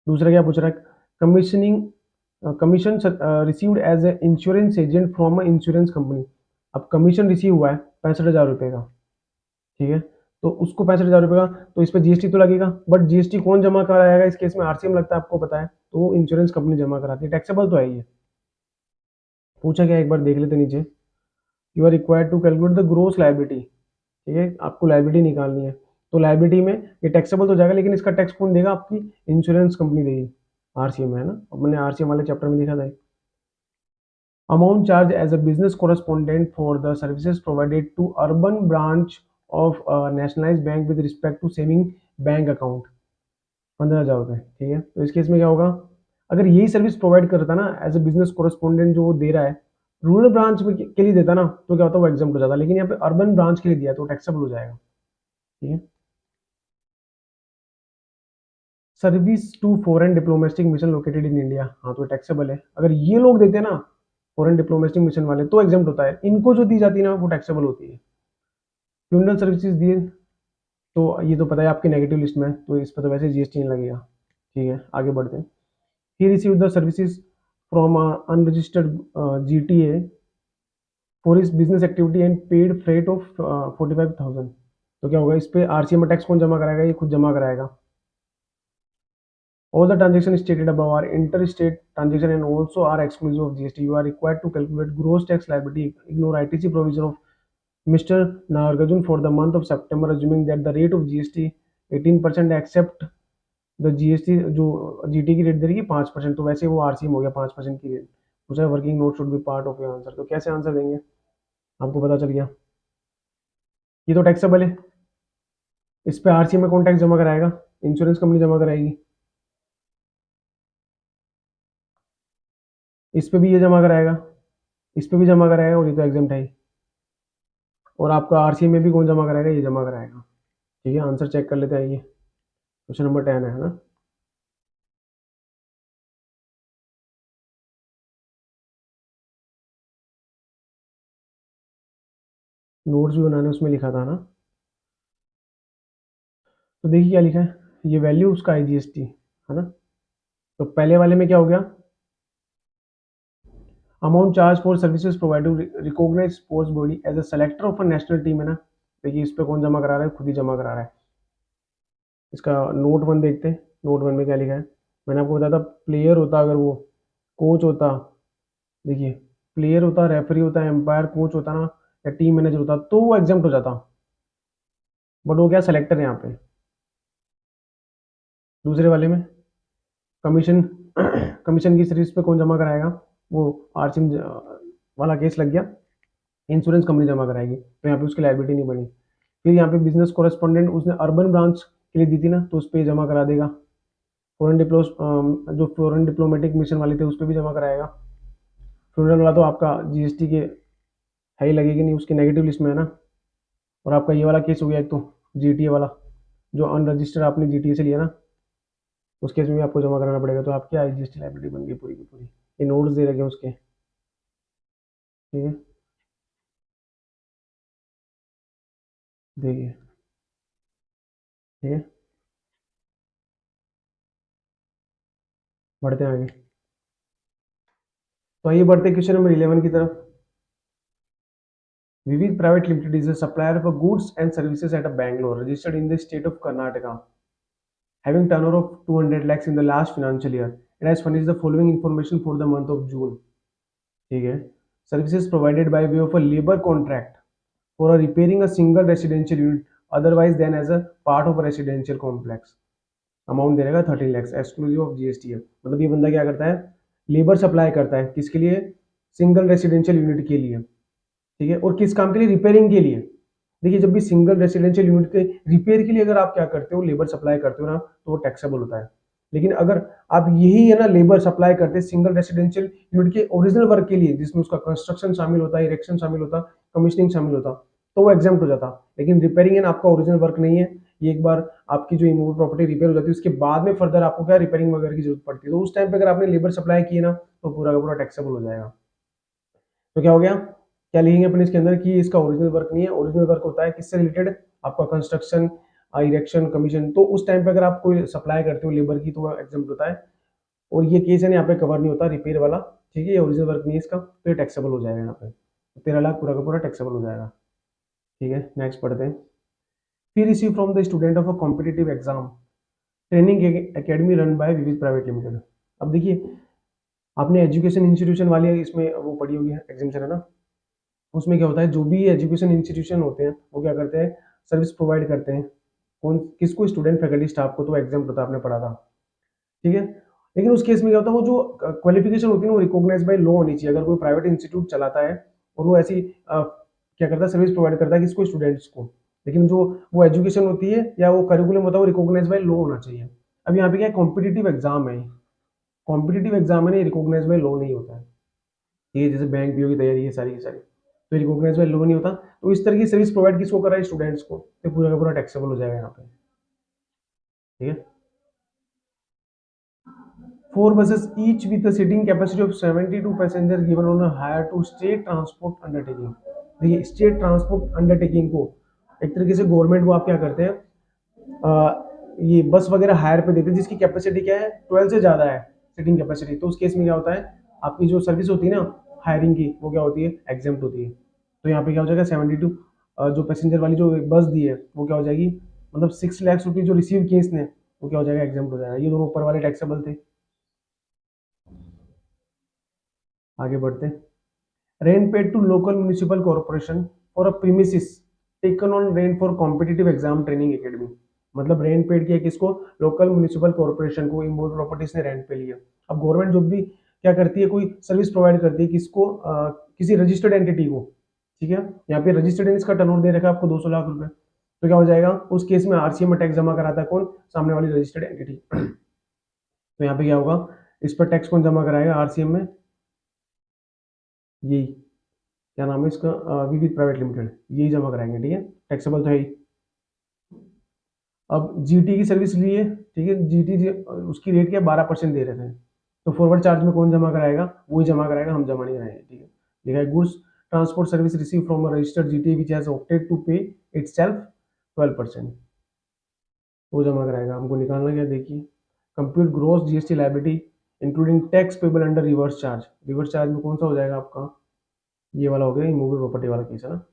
दूसरा क्या पूछ रहा है, commissioning commission received as a insurance agent from a insurance company. अब कमीशन रिसीव हुआ है 65,000 रुपये का, ठीक है, तो उसको 65,000 रुपये का, तो इस पर जीएसटी तो लगेगा, बट जीएसटी कौन जमा कराएगा, इस केस में आरसीएम लगता है, आपको पता है, तो वो इंश्योरेंस कंपनी जमा कराती है, टैक्सेबल तो है ये। पूछा क्या, एक बार देख लेते नीचे, you are required to calculate the gross liability. ठीक है, आपको लाइबिलिटी निकालनी है, तो लाइबिलिटी में ये टैक्सेबल तो हो जाएगा, लेकिन इसका टैक्स कौन देगा, आपकी इंश्योरेंस कंपनी देगी, आरसीएम है ना, अब मैंने आरसीएम वाले चैप्टर में देखा था। Amount charged as a business correspondent for the services provided to urban branch of a nationalized bank with respect to saving bank account, 15,000 रुपये। ठीक है, तो इस केस में क्या होगा, अगर यही सर्विस प्रोवाइड करता ना एज ए बिजनेस कोरस्पोंडेंट, जो वो दे रहा है रूरल ब्रांच में के लिए देता ना, तो क्या होता है, वो एग्जाम्प्ट हो जाता, लेकिन यहाँ पे अर्बन ब्रांच के लिए दिया तो टैक्सेबल हो जाएगा। ठीक है, service to foreign diplomatic mission located in India, हाँ तो टैक्सेबल है। अगर ये लोग देते हैं ना, फॉरेन डिप्लोमेटिक मिशन वाले, तो एग्जाम्प्ट होता है, इनको जो दी जाती है ना, वो टैक्सेबल होती है। फ्यूनरल सर्विसेज दिए, तो ये तो पता है आपके नेगेटिव लिस्ट में, तो इस पर तो वैसे जीएसटी नहीं लगेगा। ठीक है, आगे बढ़ते हैं। He receive the services from unregistered GTA for his business activity and paid freight of 45,000। तो क्या होगा, इस पे आरसीएम में टैक्स कौन जमा कराएगा, ये खुद जमा कराएगा। All the transactions stated above are interstate transaction and also are exclusive of GST. You are required to calculate gross tax liability. Ignore ITC provision of Mr. Nagarjun for the month of September, assuming that the rate of GST 18% except the GST, जो जीटी की रेट दे रही है 5%, तो वैसे वो आरसीएम हो गया 5% की रेट। पूछा working note should be part of your answer, तो कैसे आंसर देंगे, आपको पता चल गया, ये तो टैक्सेबल है। इस पे आरसीएम में कौन टैक्स जमा कराएगा, इंश्योरेंस कंपनी जमा कराएगी। इस पे भी ये जमा कराएगा, इस पे भी जमा कराएगा, और ये तो एग्जाम्प्ट है ही। और आपका आरसीएम में भी कौन जमा कराएगा, ये जमा कराएगा। ठीक है, आंसर चेक कर लेते हैं, ये क्वेश्चन नंबर 10 है ना। नोट्स भी बनाने उसमें लिखा था ना, तो देखिए क्या लिखा है, ये वैल्यू उसका है जीएसटी, है ना। तो पहले वाले में क्या हो गया, amount charge for services provided recognise sports body as a selector of a national team, है ना। देखिए इस पे कौन जमा करा रहा है, खुद ही जमा करा रहा है। इसका नोट 1 देखते हैं, नोट 1 में क्या लिखा है। मैंने आपको बताया था, प्लेयर होता अगर वो, कोच होता, देखिए प्लेयर होता, रेफरी होता, एम्पायर, कोच होता ना, या टीम मैनेजर होता, तो वो एग्जाम्प्ट हो जाता, बट वो क्या सेलेक्टर है यहाँ पे। दूसरे वाले में कमीशन कमीशन की सर्विस पे कौन जमा कराएगा, वो आरसीएम वाला केस लग गया, इंश्योरेंस कंपनी जमा कराएगी, तो यहाँ पे उसकी लाइबिलिटी नहीं बनी। फिर यहाँ पे बिजनेस कोरेस्पोंडेंट उसने अर्बन ब्रांच के लिए दी थी ना, तो उस पर जमा करा देगा। फॉरेन डिप्लो जो फॉरेन डिप्लोमेटिक मिशन वाले थे, उस पर भी जमा कराएगा। फ्यूनरल वाला तो आपका जीएसटी के है ही, लगेगी नहीं, उसकी नेगेटिव लिस्ट में है ना। और आपका ये वाला केस हो गया एक, तो जीटीए वाला, जो अनरजिस्टर्ड आपने जीटीए से लिया ना, उस केस में भी आपको जमा कराना पड़ेगा, तो आपकी आई जीएसटी लाइबिलिटी बन गई पूरी की पूरी। ये नोट्स दे रखे हैं उसके। ठीक है, देखिए, ठीक है, बढ़ते हैं आगे। तो आइए बढ़ते क्वेश्चन नंबर 11 की तरफ। Vivid Private Limited is a supplier of goods and services at a Bangalore, registered in the state of Karnataka, having turnover of 200 lakhs in the last financial year. It has furnished the following information for the month of June. ठीक है, services provided by way of a labor contract for a repairing a single residential unit otherwise than as a part of a residential complex. Amount दे रहेगा 13 lakhs एक्सक्लूसिव ऑफ जीएसटी है। मतलब ये बंदा क्या करता है, लेबर सप्लाई करता है किसके लिए, सिंगल रेसिडेंशियल यूनिट के लिए, ठीक है। और किस काम के लिए, रिपेयरिंग के लिए। देखिए जब भी सिंगल रेसिडेंशियल यूनिट के रिपेयर के लिए अगर आप क्या करते हो, लेबर सप्लाई करते हो ना, तो वो टैक्सेबल होता है। लेकिन अगर आप यही है ना लेबर सप्लाई करते हैं सिंगल रेसिडेंशियल यूनिट के ओरिजिनल वर्क के लिए, जिसमें उसका कंस्ट्रक्शन शामिल होता है, इरेक्शन शामिल होता, कमीशनिंग शामिल होता, तो वो एग्जाम्प्ट हो जाता। लेकिन रिपेयरिंग है ना, आपका ओरिजिनल वर्क नहीं है, ये एक बार आपकी जो इमूवेबल प्रॉपर्टी रिपेयर हो जाती है उसके बाद में फर्दर आपको क्या रिपेयरिंग वगैरह की जरूरत पड़ती है, तो उस टाइम पे अगर आपने लेबर सप्लाई की ना, तो पूरा का पूरा टैक्सेबल हो जाएगा। तो क्या हो गया, क्या लिखेंगे अपने इसके अंदर कि इसका ओरिजिनल वर्क नहीं है। ओरिजिनल वर्क होता है किससे रिलेटेड, आपका कंस्ट्रक्शन, इरेक्शन, कमीशन। तो उस टाइम पे अगर आप कोई सप्लाई करते हो लेबर की, तो वो एग्जाम्प्ट होता है। और ये केस है ना यहाँ पे कवर नहीं होता रिपेयर वाला, ठीक है, ये ओरिजिनल वर्क नहीं है इसका, तो ये टैक्सेबल हो जाएगा यहाँ पे। 13 लाख पूरा का पूरा टैक्सेबल हो जाएगा। ठीक है, नेक्स्ट पढ़ते हैं। Fee receive from the student of a competitive exam training academy run by Vividh private limited. अब देखिए आपने एजुकेशन इंस्टीट्यूशन वाली इसमें वो पढ़ी होगी एग्जामेशन है ना, उसमें क्या होता है, जो भी एजुकेशन इंस्टीट्यूशन होते हैं वो क्या करते हैं, सर्विस प्रोवाइड करते हैं। कौन किसको, स्टूडेंट फैकल्टी स्टाफ को, तो एग्जाम होता है, आपने पढ़ा था, ठीक है। लेकिन उस केस में क्या होता है, वो जो क्वालिफिकेशन होती है ना, वो रिकॉग्नाइज बाय लॉ होनी चाहिए। अगर कोई प्राइवेट इंस्टीट्यूट चलाता है और वो ऐसी क्या करता है, सर्विस प्रोवाइड करता है किसको, स्टूडेंट्स को, लेकिन जो वो एजुकेशन होती है या वो करिकुलम होता है वो रिकॉग्नाइज बाय लॉ होना चाहिए। अब यहाँ पे क्या है, कॉम्पिटिटिव एग्जाम है, कॉम्पिटिटिव एग्जाम है ना, रिकॉग्नाइज बाय लॉ नहीं होता है। ये जैसे बैंक पीओ की तैयारी है सारी की सारी, तो रिकॉग्नाइज बाय लॉ नहीं होता। तो इस तरह की सर्विस प्रोवाइड किसको करा है, स्टूडेंट्स को, तो पूरा का पूरा टैक्सेबल हो जाएगा यहाँ पे, ठीक है। 4 buses each with a seating capacity of 72 passengers given on a hire to state transport undertaking। देखिए स्टेट ट्रांसपोर्ट अंडरटेकिंग को एक तरीके से गवर्नमेंट को आप क्या करते हैं, ये बस वगैरह हायर पे देते हैं जिसकी कैपेसिटी क्या है, 12 से ज़्यादा है सीटिंग कैपेसिटी। तो उस केस में क्या होता है, आपकी जो सर्विस होती है ना हायरिंग की, वो क्या होती है, एग्जेम्प्ट होती है। तो यहाँ पे क्या हो जाएगा, 72 जो पैसेंजर वाली जो बस दी है वो क्या हो जाएगी, मतलब 6 लाख रुपीज जो रिसीव किए इसने, वो क्या हो जाएगा, एग्जेम्प्ट हो जाएगा। ये दोनों ऊपर वाले टैक्सेबल थे। आगे बढ़ते हैं। Rent paid to local municipal corporation for a premises taken on rent for competitive exam training academy. मतलब रेंट पेड किया किसको, लोकल म्युनिसिपल कॉर्पोरेशन को, इमोबल प्रॉपर्टीज ने रेंट पे लिया। अब गवर्नमेंट जो भी क्या करती है, कोई सर्विस प्रोवाइड करती है किसको, किसी रजिस्टर्ड एंटिटी को, ठीक है। यहाँ पे रजिस्टर्ड इसका टर्नओवर दे रखा है आपको 200 लाख रुपए। तो क्या हो जाएगा, उस केस में आरसीएम में टैक्स जमा कराता है कौन, सामने वाली रजिस्टर्ड एंटिटी। तो यहाँ पे क्या होगा, इस पर टैक्स कौन जमा कराएगा आरसीएम में, यही क्या नाम है इसका, विविध प्राइवेट लिमिटेड, यही जमा कराएंगे, ठीक है, टैक्सेबल तो है ही। अब जीटी की सर्विस ली है, ठीक है, जीटी उसकी रेट क्या 12% दे रहे थे, तो फॉरवर्ड चार्ज में कौन जमा कराएगा, वही जमा कराएगा, हम जमा नहीं कराएंगे, ठीक है। लिखा है goods transport service receive from a registered GT which has opted to pay itself 12%, वो जमा कराएगा। हमको निकालना क्या, देखिए compute gross GST liability including tax payable under reverse charge. Reverse charge में कौन सा हो जाएगा आपका, ये वाला हो गया, इमूवेबल प्रॉपर्टी वाला केस है ना।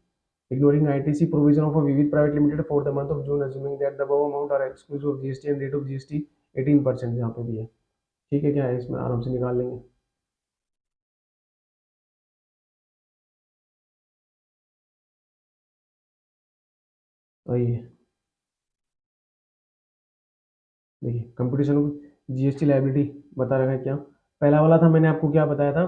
Ignoring ITC provision of a Vivid Private Limited for the month of June, assuming that the above amount are exclusive of GST and rate of GST 18% यहाँ पे भी है, ठीक है। क्या है इसमें आराम से निकाल लेंगे। वही है, देखिए कंपटीशन जीएसटी लाइबिलिटी बता रखा है क्या, पहला वाला था मैंने आपको क्या बताया था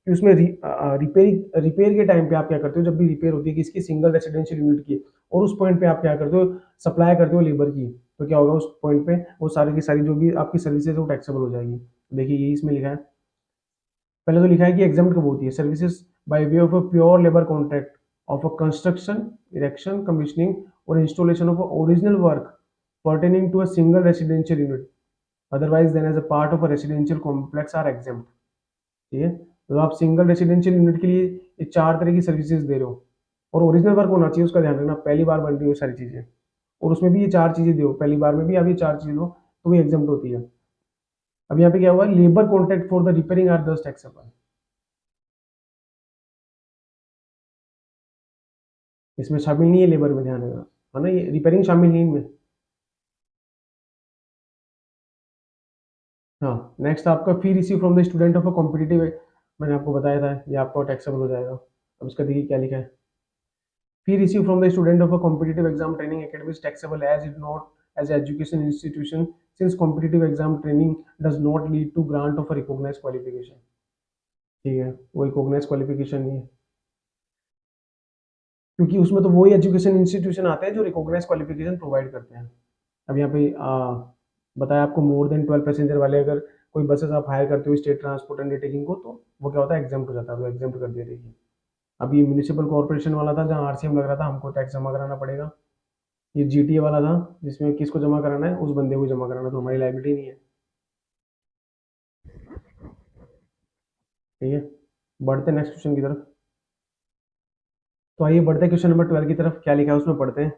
कि उसमें रिपेयर रिपेयर के टाइम पे आप क्या करते हो, जब भी रिपेयर होती है किसकी, सिंगल रेसिडेंशियल यूनिट की, और उस पॉइंट पे आप क्या करते हो, सप्लाई करते हो लेबर की, तो क्या होगा उस पॉइंट पे वो सारी की सारी जो भी आपकी सर्विसेज है वो टैक्सेबल हो जाएगी। देखिए यही इसमें लिखा है। पहले तो लिखा है कि एग्जाम कब होती है, services by way of a pure labour contract of a construction, erection, commissioning और installation of original work pertaining to a single residential unit otherwise than as a part of a residential complex are exempt। ठीक है, तो आप सिंगल रेसिडेंशियल यूनिट के लिए ये 4 तरह की सर्विसेज दे रहे हो, और ओरिजिनल वर्क होना चाहिए, उसका ध्यान रखना, पहली बार बन रही हो सारी चीजें, और उसमें भी ये 4 चीजें दो, पहली बार में भी आप ये 4 चीजें दो, तो वो एग्जाम्प्ट होती है। अब यहाँ पे क्या हुआ, labour contract for the repairing are this taxable. इसमें शामिल नहीं है लेबर में, ध्यान रखना, है ना, ये रिपेयरिंग शामिल नहीं है इनमें। हाँ, नेक्स्ट आपका fee receive from the student of a competitive, मैंने आपको बताया था ये आपका टैक्सेबल हो जाएगा। अब इसका देखिए क्या लिखा है, fee receive from the student of a competitive exam training academy taxable as it not as education institution since competitive exam training does not lead to grant of a recognised qualification. ठीक है, वो रिकॉग्नाइज्ड क्वालिफिकेशन नहीं है, क्योंकि उसमें तो वही एजुकेशन इंस्टीट्यूशन आते हैं जो रिकॉग्नाइज्ड क्वालिफिकेशन प्रोवाइड करते हैं। अब यहाँ पे बताया आपको, मोर देन 12 पैसेंजर वाले अगर कोई बसेस आप हायर करते हो स्टेट ट्रांसपोर्ट अंडरटेकिंग को, तो वो क्या होता है, एग्जाम्प्ट हो जाता है, वो एग्जाम्प्ट कर दिया। देखिए अब ये म्यूनिसिपल कॉर्पोरेशन वाला था जहाँ आरसीएम लग रहा था, हमको टैक्स जमा कराना पड़ेगा। ये जीटीए वाला था जिसमें किसको जमा कराना है, उस बंदे को जमा कराना, तो हमारी लाइबिलिटी नहीं है। ठीक है, बढ़ते नेक्स्ट क्वेश्चन की तरफ। तो आइए बढ़ते क्वेश्चन नंबर 12 की तरफ, क्या लिखा है उसमें पढ़ते हैं।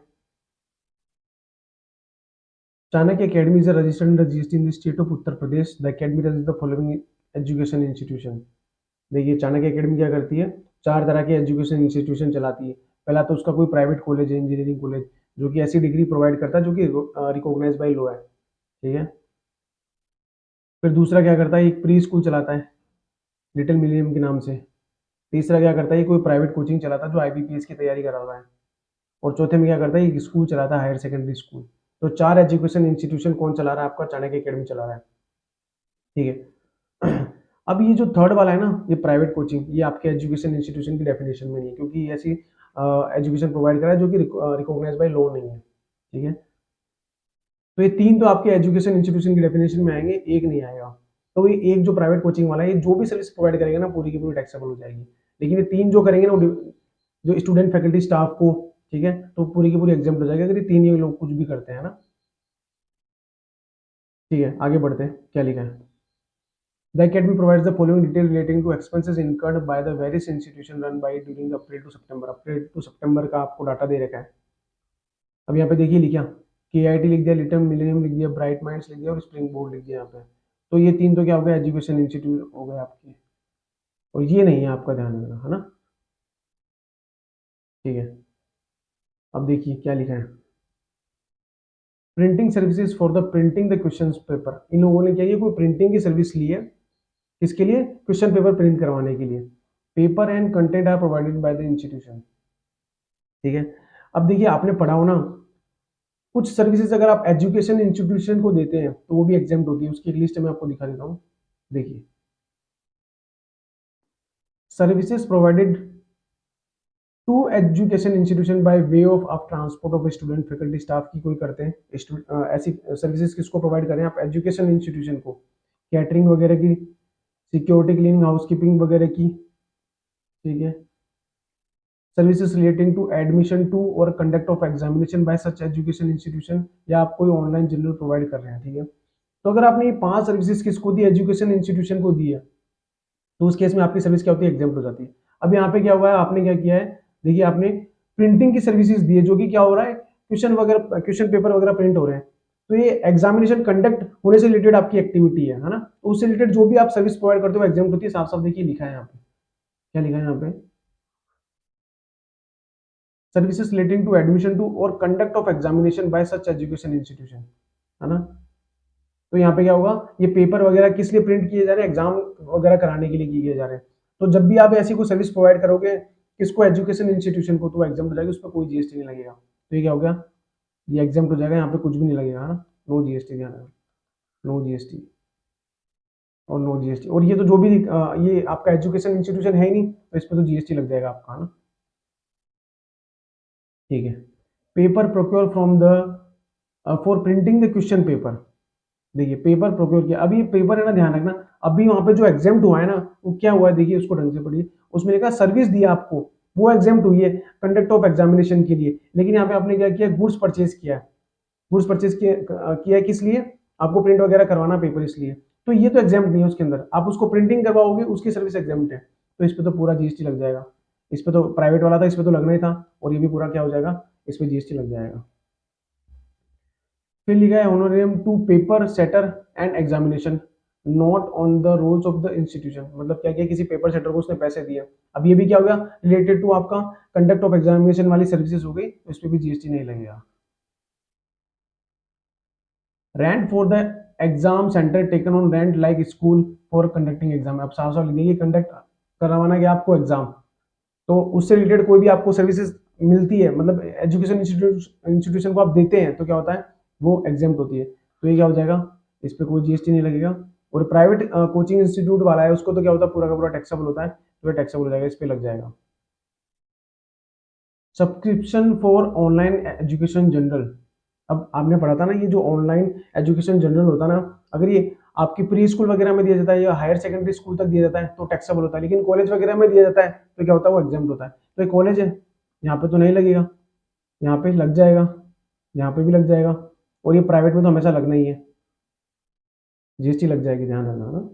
Chanakya academy is registered in register in the state of Uttar Pradesh, the academy run the following education institution. देखिए चाणक्य अकेडमी क्या करती है, चार तरह के एजुकेशन इंस्टीट्यूशन चलाती है। पहला तो उसका कोई प्राइवेट कॉलेज है, इंजीनियरिंग कॉलेज, जो कि ऐसी डिग्री प्रोवाइड करता है जो कि रिकॉग्नाइज बाय लॉ है। ठीक है, फिर दूसरा क्या करता है, एक प्री स्कूल चलाता है लिटिल मिलियम के नाम से। तीसरा क्या करता है, कोई प्राइवेट कोचिंग चलाता है जो आईबीपीएस की तैयारी करा रहा है। और चौथे में क्या करता है, एक स्कूल चलाता है हायर सेकेंडरी स्कूल। तो चार एजुकेशन इंस्टीट्यूशन कौन चला रहा है, आपका चाणक्य अकेडमी चला रहा है। ठीक है, अब ये जो थर्ड वाला है ना, ये प्राइवेट कोचिंग, ये आपके एजुकेशन इंस्टीट्यूशन की डेफिनेशन में नहीं है, क्योंकि ये ऐसी एजुकेशन प्रोवाइड करा है जो कि रिकॉग्नाइज बाय लॉ नहीं है। ठीक है, तो ये तीन तो आपके एजुकेशन इंस्टीट्यूशन की डेफिनेशन में आएंगे, एक नहीं आएगा। तो ये एक जो प्राइवेट कोचिंग वाला है, ये जो भी सर्विस प्रोवाइड करेगा ना, पूरी की पूरी टैक्सेबल हो जाएगी। लेकिन ये तीन जो करेंगे ना, जो स्टूडेंट फैकल्टी स्टाफ को, ठीक है, तो पूरी की पूरी एग्जाम हो जाएगी अगर ये तीन ये लोग कुछ भी करते हैं ना। ठीक है, आगे बढ़ते हैं, क्या लिखा है। The Academy provides the following detail relating to expenses incurred by the various institution run by during the April to September। April to सितंबर का आपको डाटा दे रखा है। अब यहाँ पे देखिए लिखा, KIT लिख दिया, लिटल मिलेनियम लिख दिया, ब्राइट माइंड्स लिख दिया और स्प्रिंग बोर्ड लिख दिया यहाँ पे। तो ये तीन तो क्या हो गया, एजुकेशन इंस्टीट्यूट हो गए आपके, और ये नहीं है आपका, ध्यान रखना, है ना। ठीक है, अब देखिए क्या लिखा है, printing services for the printing the question paper. इन लोगों ने क्या, ये कोई प्रिंटिंग की सर्विस ली है, किसके लिए, क्वेश्चन पेपर प्रिंट करवाने के लिए। Paper and content are provided by the institution. ठीक है, अब देखिए आपने पढ़ा हो ना, कुछ सर्विसेज अगर आप एजुकेशन इंस्टीट्यूशन को देते हैं तो वो भी एग्जाम्प्ट होती है। उसकी एक लिस्ट मैं आपको दिखा देता हूँ। देखिए, services provided to education institution by way of transport of student faculty staff की कोई करते हैं, ऐसी सर्विसेज किसको प्रोवाइड करें आप, एजुकेशन इंस्टीट्यूशन को, कैटरिंग वगैरह की, सिक्योरिटी क्लीनिंग हाउसकीपिंग वगैरह की। ठीक है, services relating to admission to और conduct of examination by such education institution, या आप कोई ऑनलाइन जनरल प्रोवाइड कर रहे हैं। ठीक है, तो अगर आपने ये पांच सर्विसेज किसको दी, एजुकेशन इंस्टीट्यूशन को दी है, तो उस केस में आपकी सर्विस क्या होती है, एग्जाम्प्ट हो जाती है। अब यहाँ पे क्या हुआ है, आपने क्या किया है, देखिए आपने प्रिंटिंग की सर्विसेज दी है, जो कि क्या हो रहा है, क्वेश्चन वगैरह, क्वेश्चन पेपर वगैरह प्रिंट हो रहे हैं। तो ये एग्जामिनेशन कंडक्ट होने से रिलेटेड आपकी एक्टिविटी है ना, तो उससे रिलेटेड जो भी आप सर्विस प्रोवाइड करते हो एग्जाम्प्ट होती है। साफ साफ देखिए लिखा है यहाँ पे, क्या लिखा है यहाँ पे, services relating to admission to और conduct of examination by such education institution, है ना। तो यहाँ पे क्या होगा, ये पेपर वगैरह किस लिए प्रिंट किए जा रहे हैं, एग्जाम वगैरह कराने के लिए किए जा रहे हैं। तो जब भी आप ऐसी कोई सर्विस प्रोवाइड करोगे किसको, एजुकेशन इंस्टीट्यूशन को, तो एग्जाम हो जाएगा, उस पर कोई जीएसटी नहीं लगेगा। तो ये क्या हो गया, ये एग्जाम हो जाएगा, यहाँ पे कुछ भी नहीं लगेगा, है ना, नो जीएसटी, ध्यान रखना, नो जीएसटी और नो जीएसटी। और ये तो जो भी ये आपका एजुकेशन इंस्टीट्यूशन है ही नहीं, तो इस पर तो जीएसटी लग जाएगा आपका, है ना। ठीक है, paper procure from the for printing the question paper. देखिए पेपर प्रोक्योर किया, अभी पेपर है ना, ध्यान रखना, अभी वहां पे जो एग्जाम्प्ट हुआ है ना, वो क्या हुआ है, देखिए उसको ढंग से पढ़िए। उसमें लिखा सर्विस दिया आपको, वो एग्जाम्प्ट हुई है कंडक्ट ऑफ एग्जामिनेशन के लिए। लेकिन यहाँ पे आपने क्या किया, गुड्स परचेज किया, गुड्स परचेज किया किस लिए, आपको प्रिंट वगैरह करवाना पेपर, इसलिए। तो ये तो एग्जाम्प्ट नहीं है उसके अंदर, आप उसको प्रिंटिंग करवाओगे, उसकी सर्विस एग्जाम्प्ट है, तो इस पर तो पूरा जीएसटी लग जाएगा। इस पर तो प्राइवेट वाला था, इस पर तो लगना ही था, और ये भी पूरा क्या हो जाएगा, इस पर जीएसटी लग जाएगा। फिर लिखा है honorarium to paper setter and examination. Not on the rules of the institution, मतलब क्या किया, किसी पेपर सेटर को उसने पैसे दिए। अब ये भी क्या हो गया, रिलेटेड टू आपका कंडक्ट ऑफ एग्जामिनेशन वाली सर्विसेज हो गई, उस पर भी जीएसटी नहीं लगेगा। Rent for the exam centre taken on rent like school for conducting exam, अब साफ साफ लिख दीजिए कंडक्ट करवाना क्या आपको एग्जाम, तो उससे रिलेटेड कोई भी आपको सर्विसेज मिलती है, मतलब एजुकेशन इंस्टीट्यूशन को आप देते हैं, तो क्या होता है, वो एग्जाम्प्ट होती है, तो ये क्या हो जाएगा, इस पर कोई जीएसटी नहीं लगेगा। और प्राइवेट कोचिंग इंस्टीट्यूट वाला है, उसको तो क्या होता है, पूरा का पूरा टैक्सेबल होता है, तो ये टैक्सेबल हो जाएगा, इस पर लग जाएगा। Subscription for online education general, अब आपने पढ़ा था ना, ये जो ऑनलाइन एजुकेशन जनरल होता है ना, अगर ये आपकी प्री स्कूल वगैरह में दिया जाता है या हायर सेकेंडरी स्कूल तक दिया जाता है तो टैक्सेबल होता है, लेकिन कॉलेज वगैरह में दिया जाता है तो क्या होता है, वो एग्जाम्प्ट होता है। तो ये कॉलेज है, यहाँ पे तो नहीं लगेगा, यहाँ पे लग जाएगा, यहाँ पे भी लग जाएगा, और ये प्राइवेट में तो हमेशा लगना ही है, जीएसटी लग जाएगी, ध्यान रखना ना।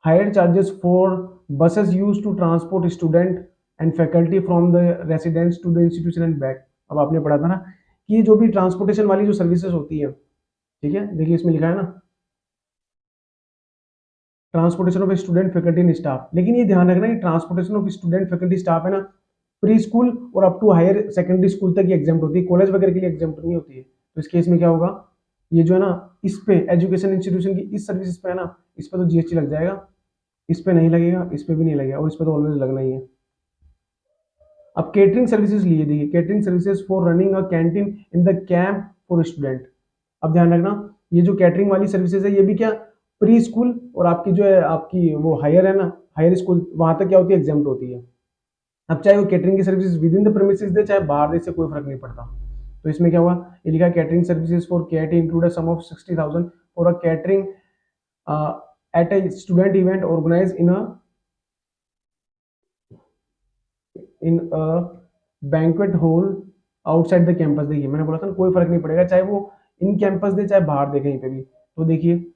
Hire charges for buses use to transport student and faculty from the residence to the institution and back, अब आपने पढ़ा था ना कि जो भी ट्रांसपोर्टेशन वाली जो सर्विसेज होती है, ठीक है, देखिए इसमें लिखा है ना, transportation of student faculty and staff, लेकिन ये ध्यान रखना कि transportation of student faculty staff है ना, प्री स्कूल और up to higher secondary school तक ये एग्जाम्प्ट होती है, कॉलेज वगैरह के लिए एग्जाम्प्ट नहीं होती है। तो इस केस में क्या होगा, ये जो है ना, इस पे एजुकेशन इंस्टीट्यूशन की इस सर्विसेज पे है ना, इस पे तो जीएसटी लग जाएगा, इस पे नहीं लगेगा, इस पे भी नहीं लगेगा, और इस पे तो ऑलवेज लगना ही है। अब केटरिंग सर्विसेज लिए, देखिए catering services for running a canteen in the camp for student, अब ध्यान रखना, ये जो कैटरिंग वाली सर्विसेज है ये भी क्या, प्री स्कूल और आपकी जो है आपकी वो हायर है ना, हायर स्कूल, वहां तक क्या होती है, एग्जाम्प्ट होती है। अब चाहे वो कैटरिंग की services within the premises दे चाहे बाहर दे, से कोई फर्क नहीं पड़ता। तो इसमें क्या हुआ, ये लिखा कैटरिंग सर्विसेज फॉर कैटी include a sum of 60,000 for a catering at a student event organise in a banquet hall outside the campus, देखिए मैंने बोला था ना, कोई फर्क नहीं पड़ेगा चाहे वो इन कैंपस दे चाहे बाहर दे कहीं पे भी। तो देखिए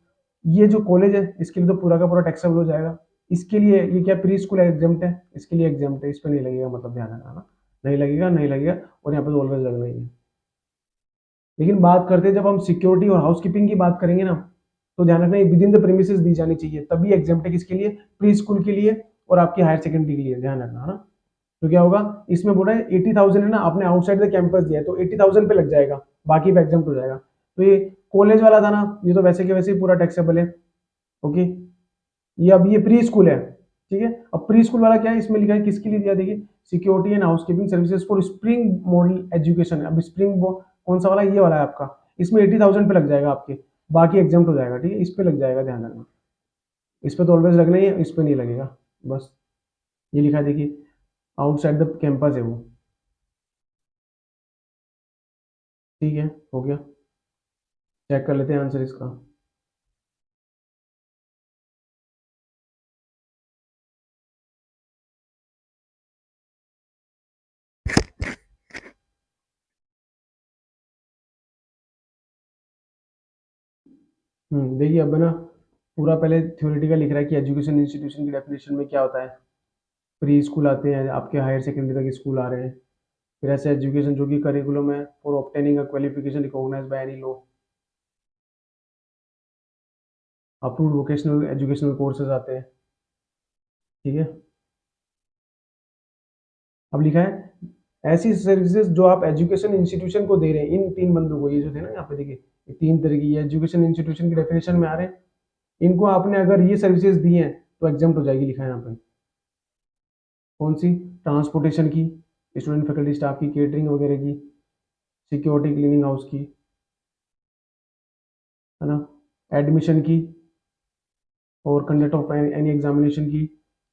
ये जो कॉलेज है इसके लिए तो पूरा का पूरा टैक्सेबल हो जाएगा, इसके लिए ये क्या प्री स्कूल एग्जाम्प्ट है, इसके लिए एग्जाम्प्ट है, इस पर नहीं लगेगा, मतलब ध्यान रखना ना, नहीं लगेगा, नहीं लगेगा, और यहाँ पे तो ऑलवेज लगना ही है। लेकिन बात करते हैं जब हम सिक्योरिटी और हाउसकीपिंग की बात करेंगे ना, तो ध्यान रखना विद इन द प्रीमिसेस दी जानी चाहिए, तभी एग्जाम्प्ट है, किसके लिए, प्री स्कूल के लिए और आपकी हायर सेकेंडरी के लिए, ध्यान रखना है ना। तो क्या होगा, इसमें बोल रहा है 80,000 है ना, आपने आउटसाइड द कैंपस दिया है तो 80,000 पे लग जाएगा, बाकी पे एग्जाम्प्ट हो जाएगा। तो ये कॉलेज वाला था ना, ये तो वैसे के वैसे ही पूरा टैक्सेबल है। ओके, ये अब ये प्री स्कूल है, ठीक है। अब प्री स्कूल वाला क्या है, इसमें लिखा है किसके लिए दिया, देखिए security and housekeeping services for spring model education, अब स्प्रिंग कौन सा वाला, ये वाला है आपका, इसमें 80,000 पे लग जाएगा आपके, बाकी एग्जाम्प्ट हो जाएगा, ठीक है, इस पे लग जाएगा, ध्यान रखना, इस पे तो ऑलवेज लगना ही है, इस पे नहीं लगेगा, बस ये लिखा है देखिए, आउटसाइड द कैंपस है वो, ठीक है, हो गया। चेक कर लेते हैं आंसर इसका। देखिए अब है ना, पूरा पहले थ्योरेटिकल लिख रहा है कि एजुकेशन इंस्टीट्यूशन की डेफिनेशन में क्या होता है, प्री स्कूल आते हैं, आपके हायर सेकेंडरी तक स्कूल आ रहे हैं, फिर ऐसे एजुकेशन जो कि करिकुलम है for obtaining a qualification recognised by any law, approved vocational educational courses आते हैं, ठीक है। अब लिखा है ऐसी सर्विसेज जो आप एजुकेशन इंस्टीट्यूशन को दे रहे हैं, इन तीन बंदों को, ये जो थे ना यहाँ पे देखिए, ये तीन तरह की एजुकेशन इंस्टीट्यूशन की डेफिनेशन में आ रहे हैं, इनको आपने अगर ये सर्विसेज दी हैं तो एग्जाम्प्ट हो जाएगी, लिखा है यहाँ पे, कौन सी, ट्रांसपोर्टेशन की, स्टूडेंट फैकल्टी स्टाफ की, केटरिंग वगैरह की, सिक्योरिटी क्लीनिंग हाउस की, है ना, एडमिशन की, और कंडक्ट ऑफ एनी एग्जामिनेशन की,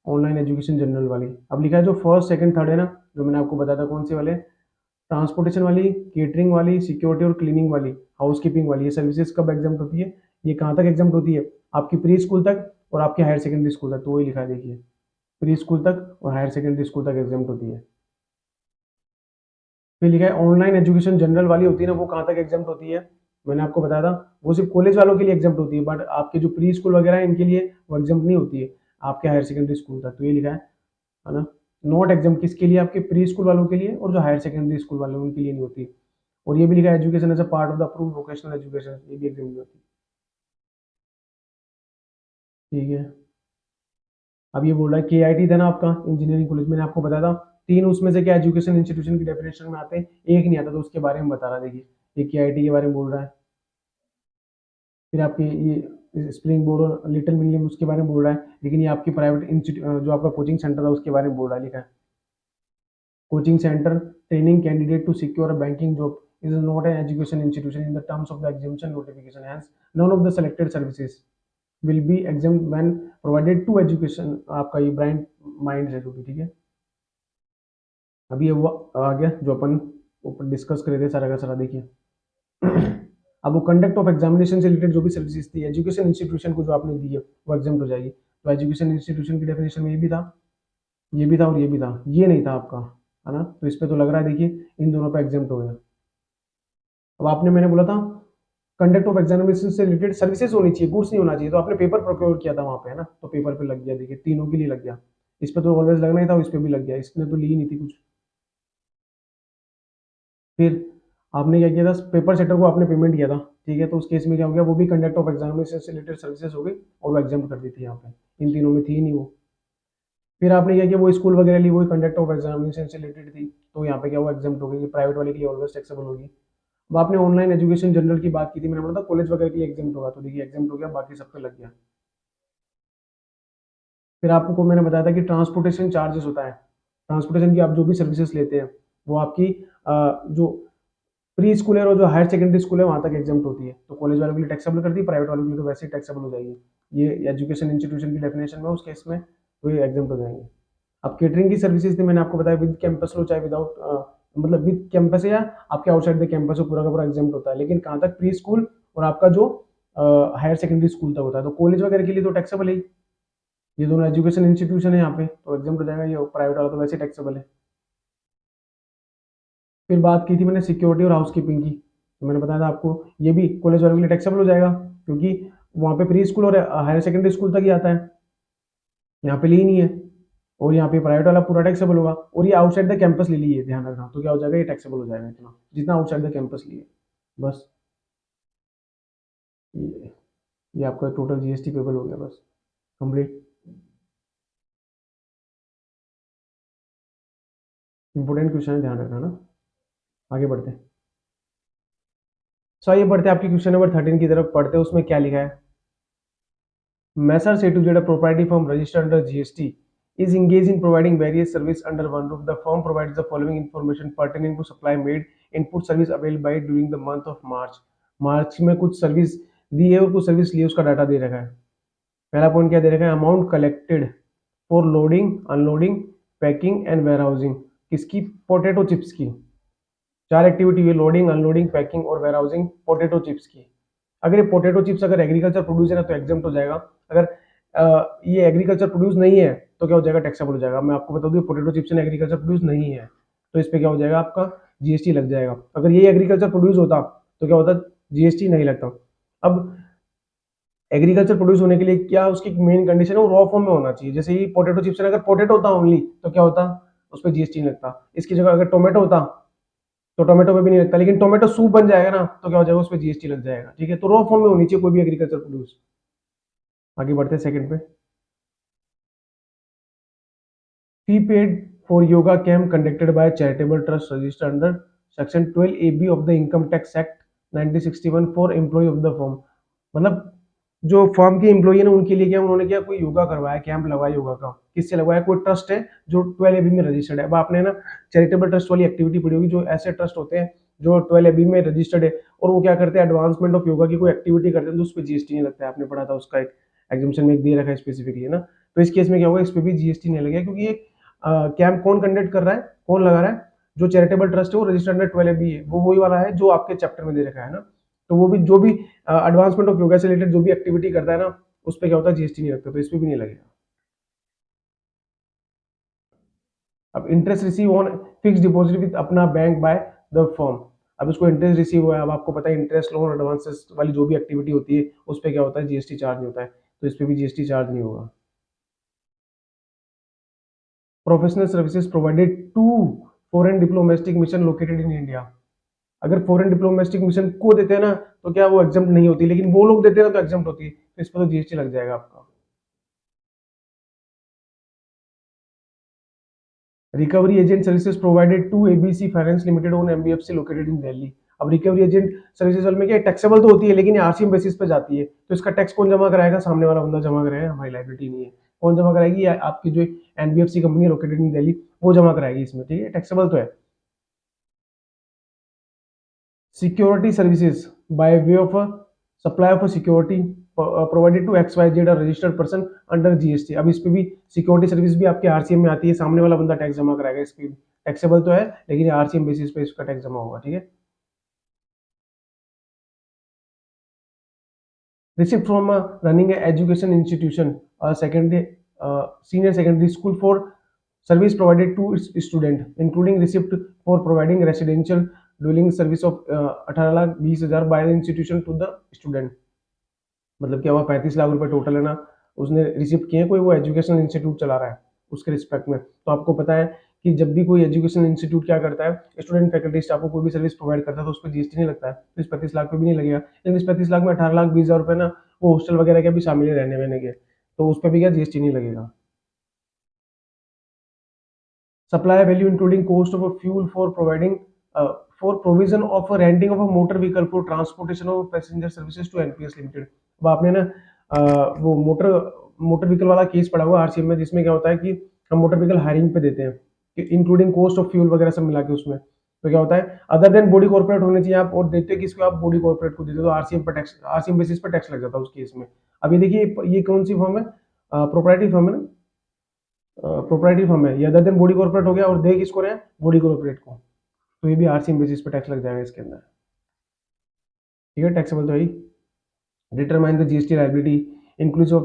ऑनलाइन एजुकेशन जनरल वाली। अब लिखा है जो फर्स्ट सेकंड थर्ड है ना, जो मैंने आपको बताया था कौन से वाले, ट्रांसपोर्टेशन वाली, केटरिंग वाली, सिक्योरिटी और क्लीनिंग वाली, हाउस कीपिंग वाली, ये सर्विसेज कब एग्जाम्प्ट होती है, ये कहाँ तक एग्जाम्प्ट होती है, आपकी प्री स्कूल तक और आपके हायर सेकेंडरी स्कूल तक, तो वही लिखा है देखिए, प्री स्कूल तक और हायर सेकेंडरी स्कूल तक एग्जाम्प्ट होती है। फिर लिखा है ऑनलाइन एजुकेशन जनरल वाली होती है ना, वो कहाँ तक एग्जाम्प्ट होती है, मैंने आपको बताया था, वो सिर्फ कॉलेज वालों के लिए एग्जाम्प्ट होती है, बट आपके जो प्री स्कूल वगैरह है इनके लिए वो एग्जाम्प्ट नहीं होती है, आपके हायर सेकेंडरी स्कूल तक, तो ये लिखा है ना, नॉट एग्जाम किसके लिए, आपके प्री स्कूल वालों के लिए, और जो हायर सेकेंडरी स्कूल वाले उनके लिए नहीं होती। और ये भी लिखा है education as a part of the approved vocational education, ये भी एग्जाम नहीं होती। ठीक है। अब ये बोल रहा है KIT था ना आपका इंजीनियरिंग कॉलेज, मैंने आपको बताया था तीन उसमें से क्या एजुकेशन इंस्टीट्यूशन की डेफिनेशन में आते हैं, एक नहीं आता, तो उसके बारे में बता रहा। देखिए ये KIT के बारे में बोल रहा है, फिर आपके ये स्प्रिंग बोर्ड और लिटिल मिलियम उसके बारे में बोल रहा है, लेकिन ये आपकी प्राइवेट इंस्टीट्यूट जो आपका कोचिंग सेंटर था उसके बारे में बोल रहा है, लिखा है coaching centre training candidate to secure a banking job is not an education institution in the terms of the exemption notification. Hence, none of the selected services will be exempt when provided to education. आपका ये ब्रांड माइंड है जो भी, ठीक है। अब ये वो आ गया जो अपन ऊपर डिस्कस कर रहे थे सारा का सारा, देखिए। अब वो कंडक्ट ऑफ एग्जामिनेशन से रिलेटेड जो भी सर्विसेज थी एजुकेशन इंस्टीट्यूशन को जो आपने दी है वो एग्जाम हो जाएगी। तो एजुकेशन इंस्टीट्यूशन की डेफिनेशन में ये भी था, ये भी था और ये भी था, ये नहीं था आपका, है ना। तो इस पे तो लग रहा है देखिए इन दोनों पे एग्जाम हो गया। अब आपने मैंने बोला था कंडक्ट ऑफ एग्जामिनेशन से रिलेटेड सर्विसेज होनी चाहिए, गुड्स नहीं होना चाहिए, तो आपने पेपर प्रोक्योर किया था वहां पे, है ना, तो पेपर पे लग गया, देखिए तीनों के लिए लग गया। इस पे तो ऑलवेज लगना ही था, इस पे भी लग गया, इसने तो ली ही नहीं थी कुछ। फिर आपने क्या किया था, पेपर सेटर को आपने पेमेंट किया था, ठीक है, तो उस केस में क्या हो गया, वो भी कंडक्ट ऑफ एग्जामिनेशन से रिलेटेड सर्विसेज हो गई और वो एग्जाम कर दी थी यहाँ पे, इन तीनों में थी नहीं वो। फिर आपने क्या किया, वो स्कूल वगैरह ली, वही कंडक्ट ऑफ एग्जामिनेशन से रिलेटेड थी, तो यहाँ पे क्या हुआ, एग्जाम हो गई, प्राइवेट वाले के लिए ऑलवेज टैक्सेबल होगी। अब आपने ऑनलाइन एजुकेशन जनरल की बात की थी, मैंने बोला था कॉलेज वगैरह के लिए एग्जाम होगा, तो देखिए एग्जाम हो गया, बाकी सब पे लग गया। फिर आपको मैंने बताया था कि ट्रांसपोर्टेशन चार्जेस होता है, ट्रांसपोर्टेशन की आप जो भी सर्विसेज लेते हैं वो आपकी जो प्री स्कूल है और जो हायर सेकेंडरी स्कूल है वहाँ तक एग्जाम होती है, तो कॉलेज वालों के लिए टैक्सेबल करती है, प्राइवेट वालों के लिए तो वैसे ही टैक्सेबल हो जाएगी। ये एजुकेशन इंस्टीट्यूशन की डेफिनेशन में उस केस में तो ये एग्जाम हो जाएंगे। अब केटरिंग की सर्विसेज थी, मैंने आपको बताया विद कैंपस लो चाहे विदाउट, मतलब विद कैंपस या आपके आउटसाइड द कैंपस हो, पूरा का पूरा एग्जाम होता है, लेकिन कहाँ तक, प्री स्कूल और आपका जो हायर सेकेंडरी स्कूल तक होता है, तो कॉलेज वगैरह के लिए तो टैक्सेबल है। ये दोनों एजुकेशन इंस्टीट्यूशन है यहाँ पे, तो एग्जाम हो जाएगा, ये प्राइवेट वाला तो वैसे टैक्सेबल है। फिर बात की थी मैंने सिक्योरिटी और हाउसकीपिंग की, तो मैंने बताया था आपको ये भी कॉलेज वालों के लिए टैक्सेबल हो जाएगा, क्योंकि वहाँ पे प्री स्कूल और हायर सेकेंडरी स्कूल तक ही आता है, यहाँ पे ली नहीं है, और यहाँ पे प्राइवेट वाला पूरा टैक्सेबल होगा, और ये आउटसाइड द कैंपस ले लिए, ध्यान रखना, तो क्या हो जाएगा, ये टैक्सेबल हो जाएगा इतना जितना आउटसाइड द कैंपस लिए। बस ये ये आपका टोटल GST पेबल हो गया, बस कंप्लीट। इंपोर्टेंट क्वेश्चन है, ध्यान रखना ना। आगे बढ़ते हैं। सो आइए बढ़ते हैं आपकी क्वेश्चन नंबर 13 की तरफ, पढ़ते हैं उसमें क्या लिखा है। Messrs A to Z, a proprietary firm registered under GST, is engaged in providing various services under one roof. The firm provides the following information pertaining to supply made, input service available by during the month of March. मार्च में कुछ सर्विस दी है और कुछ सर्विस ली है, उसका डाटा दे रखा है। पहला पॉइंट क्या दे रखा है, amount collected for loading unloading packing and warehousing, किसकी, पोटैटो चिप्स की। चार एक्टिविटी हुई, लोडिंग अनलोडिंग पैकिंग और वेयरहाउसिंग पोटैटो चिप्स की। अगर ये पोटैटो चिप्स अगर एग्रीकल्चर प्रोड्यूस है ना तो एग्जाम हो जाएगा, अगर ये एग्रीकल्चर प्रोड्यूस नहीं है तो क्या हो जाएगा, टैक्सेबल हो जाएगा। मैं आपको बता दूं पोटैटो चिप्स ने एग्रीकल्चर प्रोड्यूस नहीं है, तो इस पे क्या हो जाएगा, आपका GST लग जाएगा। अगर ये एग्रीकल्चर प्रोड्यूस होता तो क्या होता, GST नहीं लगता। अब एग्रीकल्चर प्रोड्यूस होने के लिए क्या उसकी मेन कंडीशन है, वो रॉ फॉर्म में होना चाहिए। जैसे ही पोटैटो चिप्स अगर पोटैटो होता ओनली तो क्या होता, उस पर GST नहीं लगता। इसकी जगह अगर टोमेटो होता तो टोमेटो पे भी नहीं लगता, लेकिन टोमेटो सूप बन जाएगा ना तो क्या हो जाएगा, उस पर GST लग जाएगा। ठीक है, तो रॉ फॉर्म में होनी चाहिए कोई भी एग्रीकल्चर प्रोड्यूस। आगे बढ़ते हैं सेकंड पे। Fee paid for yoga camp conducted by charitable trust registered under section 12AB of the income tax act 1961 for employ of the firm. मतलब जो फर्म के एम्प्लॉय है ना उनके लिए क्या उन्होंने क्या कोई योगा करवाया, कैंप लगवाया योगा का, किससे लगवाया, कोई ट्रस्ट है जो 12AB में रजिस्टर्ड है। अब आपने ना चैरिटेबल ट्रस्ट वाली एक्टिविटी पढ़ी होगी, जो ऐसे ट्रस्ट होते हैं जो 12AB में रजिस्टर्ड है और वो क्या करते हैं, एडवांसमेंट ऑफ योगा की कोई एक्टिविटी करते हैं, तो उस पर GST नहीं लगता है। आपने पढ़ा था उसका एक एग्जामिशन में एक दे रखा है स्पेसिफिकली, ना। तो इस केस में क्या होगा, इस पर भी GST नहीं लगेगा, क्योंकि ये कैंप कौन कंडक्ट कर रहा है, कौन लगा रहा है, जो चैरिटेबल ट्रस्ट है वो रजिस्टर्ड अंडर 12AB है, वो वही वाला है जो आपके चैप्टर में दे रखा है ना। तो वो भी जो भी एडवांसमेंट ऑफ योगा से रिलेटेड जो भी एक्टिविटी करता है ना उस पर क्या होता है, GST नहीं लगता, तो इस पर भी नहीं लगेगा। अब interest receive on fix deposit with अपना बैंक बाय द फर्म। अब उसको इंटरेस्ट रिसीव हुआ है, अब आपको पता है इंटरेस्ट लोन एडवांसेस वाली जो भी एक्टिविटी होती है उस पर क्या होता है, GST चार्ज नहीं होता है, तो इस पर भी GST चार्ज नहीं होगा। Professional services provided to foreign diplomatic mission located in India. अगर फॉरेन डिप्लोमेटिक मिशन को देते हैं ना तो क्या वो एग्जाम नहीं होती, लेकिन वो लोग देते हैं ना तो एग्जाम होती है, तो इस पर तो GST लग जाएगा आपका। Recovery agent services provided to ABC finance limited an NBFC located in Delhi. अब रिकवरी एजेंट सर्विसेज वाले में क्या टैक्सेबल तो होती है, लेकिन आरसीएम बेसिस पे जाती है, तो इसका टैक्स कौन जमा कराएगा? सामने वाला बंदा जमा कराएगा, हमारी लायबिलिटी नहीं है। कौन जमा कराएगी? आपकी जो NBFC company located in Delhi, वो जमा कराएगी इसमें, ठीक है, टैक्सेबल तो है। Security services by way of supply of security provided to X Y Z और रजिस्टर्ड पर्सन अंडर जीएसटी। अब इस पे भी सिक्योरिटी सर्विस भी आपके आरसीएम में आती है, सामने वाला बंदा टैक्स जमा कराएगा, इस पे टैक्सेबल तो है, लेकिन आरसीएम बेसिस पे इसका टैक्स जमा होगा, ठीक है। Receipt from running education institution secondary senior secondary school for service provided to its student, including receipt for providing residential dwelling service of 18,20,000 by the institution to the student। मतलब क्या हुआ, 35 लाख रुपए टोटल है ना, उसने रिसिप्ट किए, कोई वो एजुकेशनल इंस्टीट्यूट चला रहा है उसके रिस्पेक्ट में। तो आपको पता है कि जब भी कोई एजुकेशनल इंस्टीट्यूट क्या करता है, स्टूडेंट फैकल्टी स्टाफ को कोई भी सर्विस प्रोवाइड करता है, तो उस पर जीएसटी नहीं लगता है, तो इस 35 लाख पे भी नहीं लगेगा। लेकिन इस 35 लाख में 18,20,000 रुपए ना वो हॉस्टल वगैरह के भी शामिल है, रहने वहने के, तो उस पर भी क्या जीएसटी नहीं लगेगा। Supply value including cost of a fuel for providing for provision of a renting of a motor vehicle for transportation of passenger services to NPS Limited। अब आपने ना वो मोटर व्हीकल वाला केस पढ़ा हुआ आरसीएम में, जिसमें क्या होता है कि हम मोटर व्हीकल हायरिंग पे देते हैं, इंक्लूडिंग कॉस्ट ऑफ फ्यूल वगैरह सब मिला के उसमें। तो क्या होता है, अदर देन बॉडी कॉर्पोरेट होने चाहिए आप, और देते किसको? आप बॉडी कॉर्पोरेट को देते हो, तो आरसीएम पर टैक्स, आरसीएम बेसिस पर टैक्स लग जाता है उस केस में। अब ये देखिए, ये कौन सी फॉर्म है? प्रोप्राइटरी फॉर्म है ना, प्रोप्राइटरी फर्म है, ये अदर देन बॉडी कॉर्पोरेट हो गया, और दे किसको रहे हैं? बॉडी कॉर्पोरेट को, तो ये भी आरसीएम बेसिस पे टैक्स लग जाएगा इसके अंदर, ठीक है, टैक्सेबल तो है ही। Determine the GST liability inclusive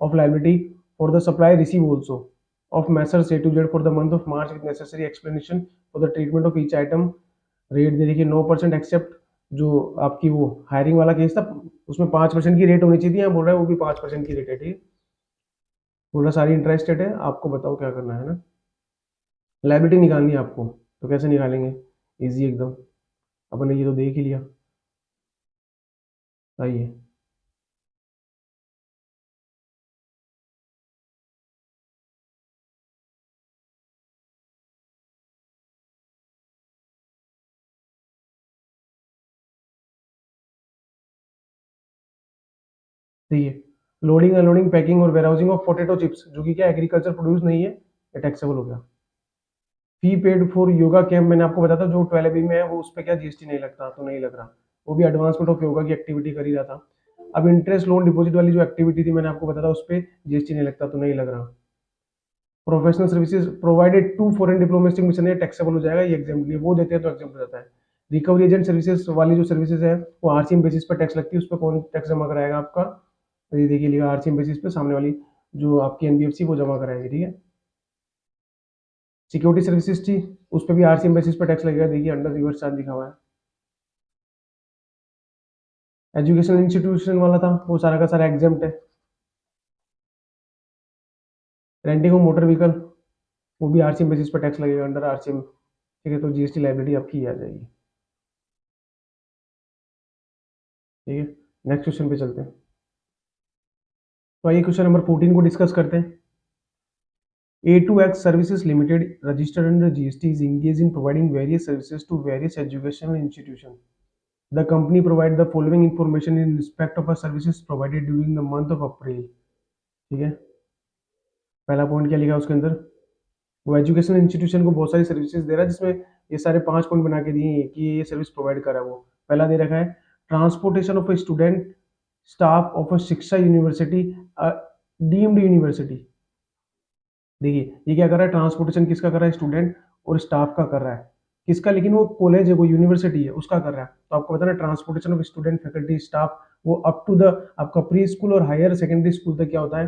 of liability for the supply receive also of messrs A to Z for the month of March with necessary explanation for the treatment of each item. Rate दे देखिए 9% एक्सेप्ट, जो आपकी वो हायरिंग वाला केस था उसमें 5% की रेट होनी चाहिए थी, यहाँ बोल रहा है वो भी 5% की रेट है, ठीक है। पूरा सारी इंटरेस्टेड है, आपको बताओ क्या करना है ना। लायबिलिटी निकालनी है आपको, तो कैसे निकालेंगे? इजी एकदम, अपन ने ये तो देख ही लिया। आइए, देखिए, लोडिंग अनलोडिंग पैकिंग और वेयरहाउसिंग ऑफ पोटैटो चिप्स, जो कि क्या एग्रीकल्चर प्रोड्यूस नहीं है, ये टैक्सेबल हो गया। फी पेड फॉर योगा कैंप, मैंने आपको बताया था जो 12B में है, वो उस पर क्या जीएसटी नहीं लगता, तो नहीं लग रहा, वो भी एडवांसमेंट ऑफ योगा की एक्टिविटी कर ही रहा था। अब इंटरेस्ट लोन डिपॉजिट वाली जो एक्टिविटी थी, मैंने आपको बताया था उस पर जीएसटी नहीं लगता, तो नहीं लग रहा। Professional services provided to foreign diplomatic mission है, टैक्सेबल हो जाएगा, ये एग्जाम्प्ट नहीं, वो देते हैं तो एग्जाम्प्ट हो जाता है। रिकवरी एजेंट सर्विसेज वाली जो सर्विसेज है, वो आरसीएम बेसिस पर टैक्स लगती है, उस पर कौन टैक्स जमा कराएगा आपका? तो ये देखिए लिखा आरसीएम बेसिस पे, सामने वाली जो आपकी एनबीएफसी वो जमा कराएगी, ठीक है। सिक्योरिटी सर्विसेज थी, उस पर भी आरसीएम बेसिस पर टैक्स लगेगा, देखिए अंडर रिवर्स चार्ज लिखा हुआ है। एजुकेशन इंस्टीट्यूशन वाला था, वो सारा का सारा एग्जाम्प्ट है। रेंटिंग ऑफ मोटर व्हीकल, वो भी आरसीएम बेसिस पर टैक्स लगेगा अंडर आरसीएम, ठीक है, तो जीएसटी लायबिलिटी आपकी आ जाएगी, ठीक है। नेक्स्ट क्वेश्चन पे चलते हैं, तो आइए क्वेश्चन नंबर 14 को डिस्कस करते हैं। A2X Services Limited, registered under GST, is engaged in providing various services to various educational institutions. The company provides the following information in respect of a services provided during the month of April, ठीक है। पहला पॉइंट क्या लिखा है उसके अंदर? वो एजुकेशनल इंस्टीट्यूशन को बहुत सारी सर्विसेज दे रहा है, जिसमें ये सारे 5 पॉइंट बना के दिए हैं कि ये सर्विस प्रोवाइड कर रहा है। वो पहला दे रखा है, transportation of a student staff of a शिक्षा यूनिवर्सिटी डीम्ड यूनिवर्सिटी। देखिए ये क्या कर रहा है, ट्रांसपोर्टेशन किसका कर रहा है? स्टूडेंट और स्टाफ का कर रहा है, किसका? लेकिन वो कॉलेज है, वो यूनिवर्सिटी है, उसका कर रहा है। तो आपको बताना transportation of student faculty staff, वो अप टू द आपका प्री स्कूल और हायर सेकेंडरी स्कूल तक क्या होता है,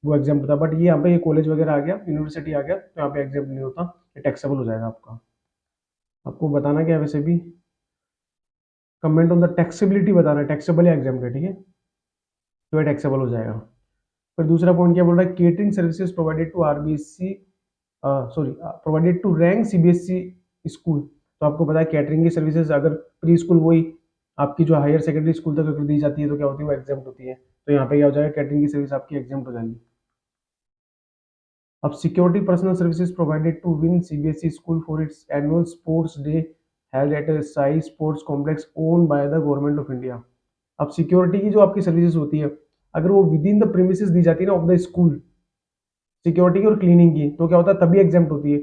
वो एग्जाम्प्ट होता है। बट ये यहाँ पे ये कॉलेज वगैरह आ गया, यूनिवर्सिटी आ गया, तो यहाँ पे एग्जाम्प्ट नहीं होता, ये टैक्सेबल हो जाएगा आपका। आपको बताना क्या है, वैसे भी कमेंट ऑन द टैक्सेबिलिटी बताना है, टैक्सेबल या एग्जाम्प्ट है, ठीक है, तो ये टैक्सेबल हो जाएगा। फिर दूसरा पॉइंट क्या बोल रहा है, catering services provided to RBSC sorry provided to rank CBSE school. तो आपको पता है कैटरिंग की सर्विसेज अगर प्री स्कूल वही आपकी जो हायर सेकेंडरी स्कूल तक अगर दी जाती है, तो क्या होती है, वो एग्जाम्प्ट होती है। तो यहाँ पे क्या हो जाएगा, कैटरिंग की सर्विस आपकी एग्जाम्प्ट हो जाएगी। अब security personal services provided to win CBSE school for its annual sports day held at a SAI sports complex own by the government of India. अब सिक्योरिटी की जो आपकी सर्विसेज होती है, अगर वो विद इन द प्रीमिसेस दी जाती है ना ऑफ द स्कूल, सिक्योरिटी की और क्लीनिंग की, तो क्या होता है तभी एग्जाम्प्ट होती है।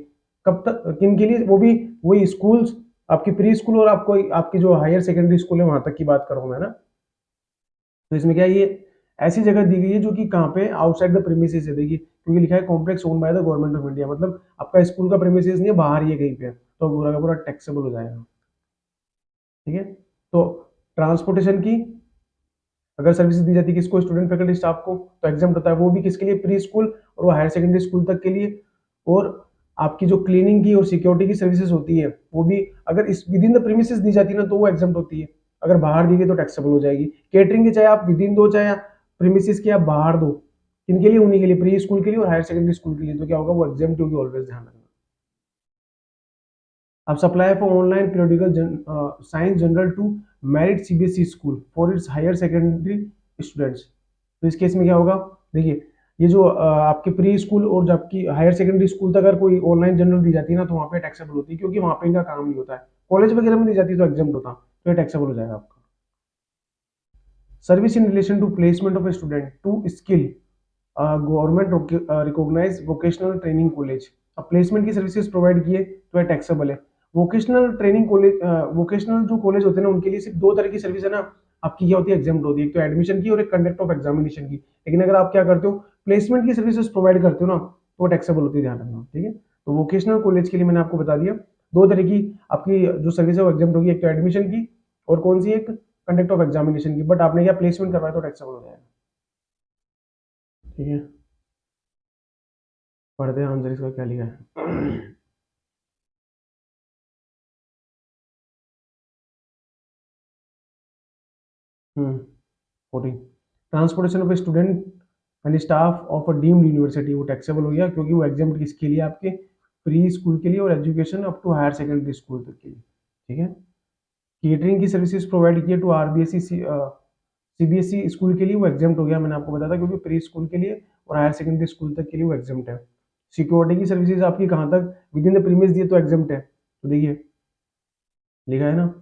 कब तक, किन के लिए, वो भी वही स्कूल्स, आपकी प्री स्कूल और आपको आपकी जो हायर सेकेंडरी स्कूल है वहां तक की बात कर रहा हूं मैं ना। तो इसमें क्या है, ये ऐसी जगह दी गई है जो कि कहाँ पे, आउटसाइड द प्रीमिसेस है। देखिए क्योंकि लिखा है complex own by the government of India, मतलब आपका स्कूल का प्रीमिसेस नहीं है, बाहर ही है कहीं पे, तो पूरा का पूरा टैक्सेबल हो जाएगा। ठीक है। तो ट्रांसपोर्टेशन की अगर सर्विस दी जाती है किसको, स्टूडेंट फैकल्टी स्टाफ को, तो एग्जाम होता है, वो भी किसके लिए, प्री स्कूल और वो हायर सेकेंडरी स्कूल तक के लिए। और आपकी जो क्लीनिंग की और सिक्योरिटी की सर्विसेज होती है वो भी अगर इस विद इन द प्रीमिसेस दी जाती है ना तो वो एग्जाम होती है, अगर बाहर दी गई तो टैक्सेबल हो जाएगी। केटरिंग की चाहे आप विद इन दो, चाहे प्रीमिसेस की आप बाहर दो, किनके लिए, उन्हीं के लिए, प्री स्कूल के लिए और हायर सेकेंडरी स्कूल के लिए, तो क्या होगा, वो एग्जाम होगी, ऑलवेज ध्यान रखना। अब supply for online periodical science journal to merit CBSE school for its higher secondary students. तो इस केस में क्या होगा, देखिए ये जो आपके प्री स्कूल और जब आपकी हायर सेकेंडरी स्कूल तक अगर कोई ऑनलाइन जनरल दी जाती है ना तो वहाँ पे टैक्सेबल होती है, क्योंकि वहाँ पे इनका काम नहीं होता है। कॉलेज वगैरह में दी जाती है तो एग्जाम होता, तो ये टैक्सेबल हो जाएगा आपका। Service in relation to placement of a student to skill government recognise vocational training college. अब प्लेसमेंट की सर्विसेज प्रोवाइड किए तो ये टैक्सेबल है। वोकेशनल ट्रेनिंग कॉलेज, वोकेशनल जो कॉलेज होते हैं ना उनके लिए सिर्फ दो तरह की सर्विस है ना आपकी क्या होती है, एग्जाम होती है, एक तो एडमिशन की और एक कंडक्ट ऑफ एग्जामिनेशन की। लेकिन अगर आप क्या करते हो, प्लेसमेंट की सर्विसेज प्रोवाइड करते हो ना तो टैक्सेबल होती है, ध्यान रखना। ठीक है। तो वोकेशनल कॉलेज के लिए मैंने आपको बता दिया दो तरह की आपकी जो सर्विस है वो एग्जाम होगी, एक तो एडमिशन की और कौन सी, एक कंडक्ट ऑफ एग्जामिनेशन की। बट आपने क्या प्लेसमेंट करवाया तो टैक्सेबल हो जाएगा। ठीक है, पढ़ते हैं आंसर इसका क्या लिखा है। 14, transportation of a student and staff of a deemed university, वो टैक्सेबल हो गया क्योंकि वो एग्जाम किसके लिए, आपके प्री स्कूल के लिए और education up to higher secondary school तक के लिए। ठीक है। केटरिंग की सर्विसेज प्रोवाइड किए टू आरबीएसई सीबीएसई स्कूल के लिए, वो एग्जाम हो गया, मैंने आपको बताया था, क्योंकि प्री स्कूल के लिए और हायर सेकेंडरी स्कूल तक के लिए वो एग्जाम है। सिक्योरिटी की सर्विसेज आपकी कहाँ तक, विद इन द प्रीमिस दिए तो एग्जाम है, तो देखिए लिखा है ना,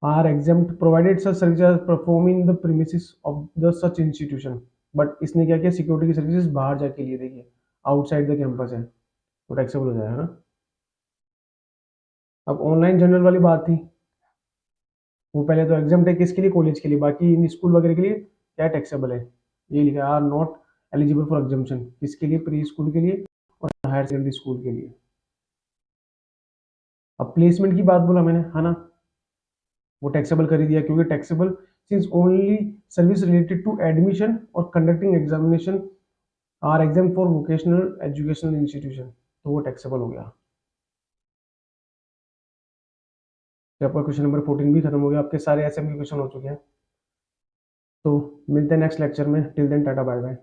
are exempt provided such services as perform in the premises of the such institution। But इसने क्या किया, सिक्योरिटी की सर्विसेज बाहर जाके लिए, देखिए आउटसाइड द कैंपस है तो टैक्सेबल हो जाएगा ना। अब ऑनलाइन जनरल वाली बात थी, वो पहले तो एग्जाम है किसके लिए, कॉलेज के लिए, बाकी इन स्कूल वगैरह के लिए क्या टैक्सेबल है, ये लिखा है are not eligible for exemption, किसके लिए, प्री स्कूल के लिए और हायर सेकेंडरी स्कूल के लिए। अब प्लेसमेंट की बात बोला मैंने, है ना, वो टैक्सेबल कर ही दिया, क्योंकि taxable since only service related to admission और conducting examination are exempt for vocational educational institution, तो वो टैक्सेबल हो गया। तो आपका क्वेश्चन नंबर 14 भी खत्म हो गया, आपके सारे एसएम के क्वेश्चन हो चुके हैं। तो मिलते हैं नेक्स्ट लेक्चर में, till then tata bye bye.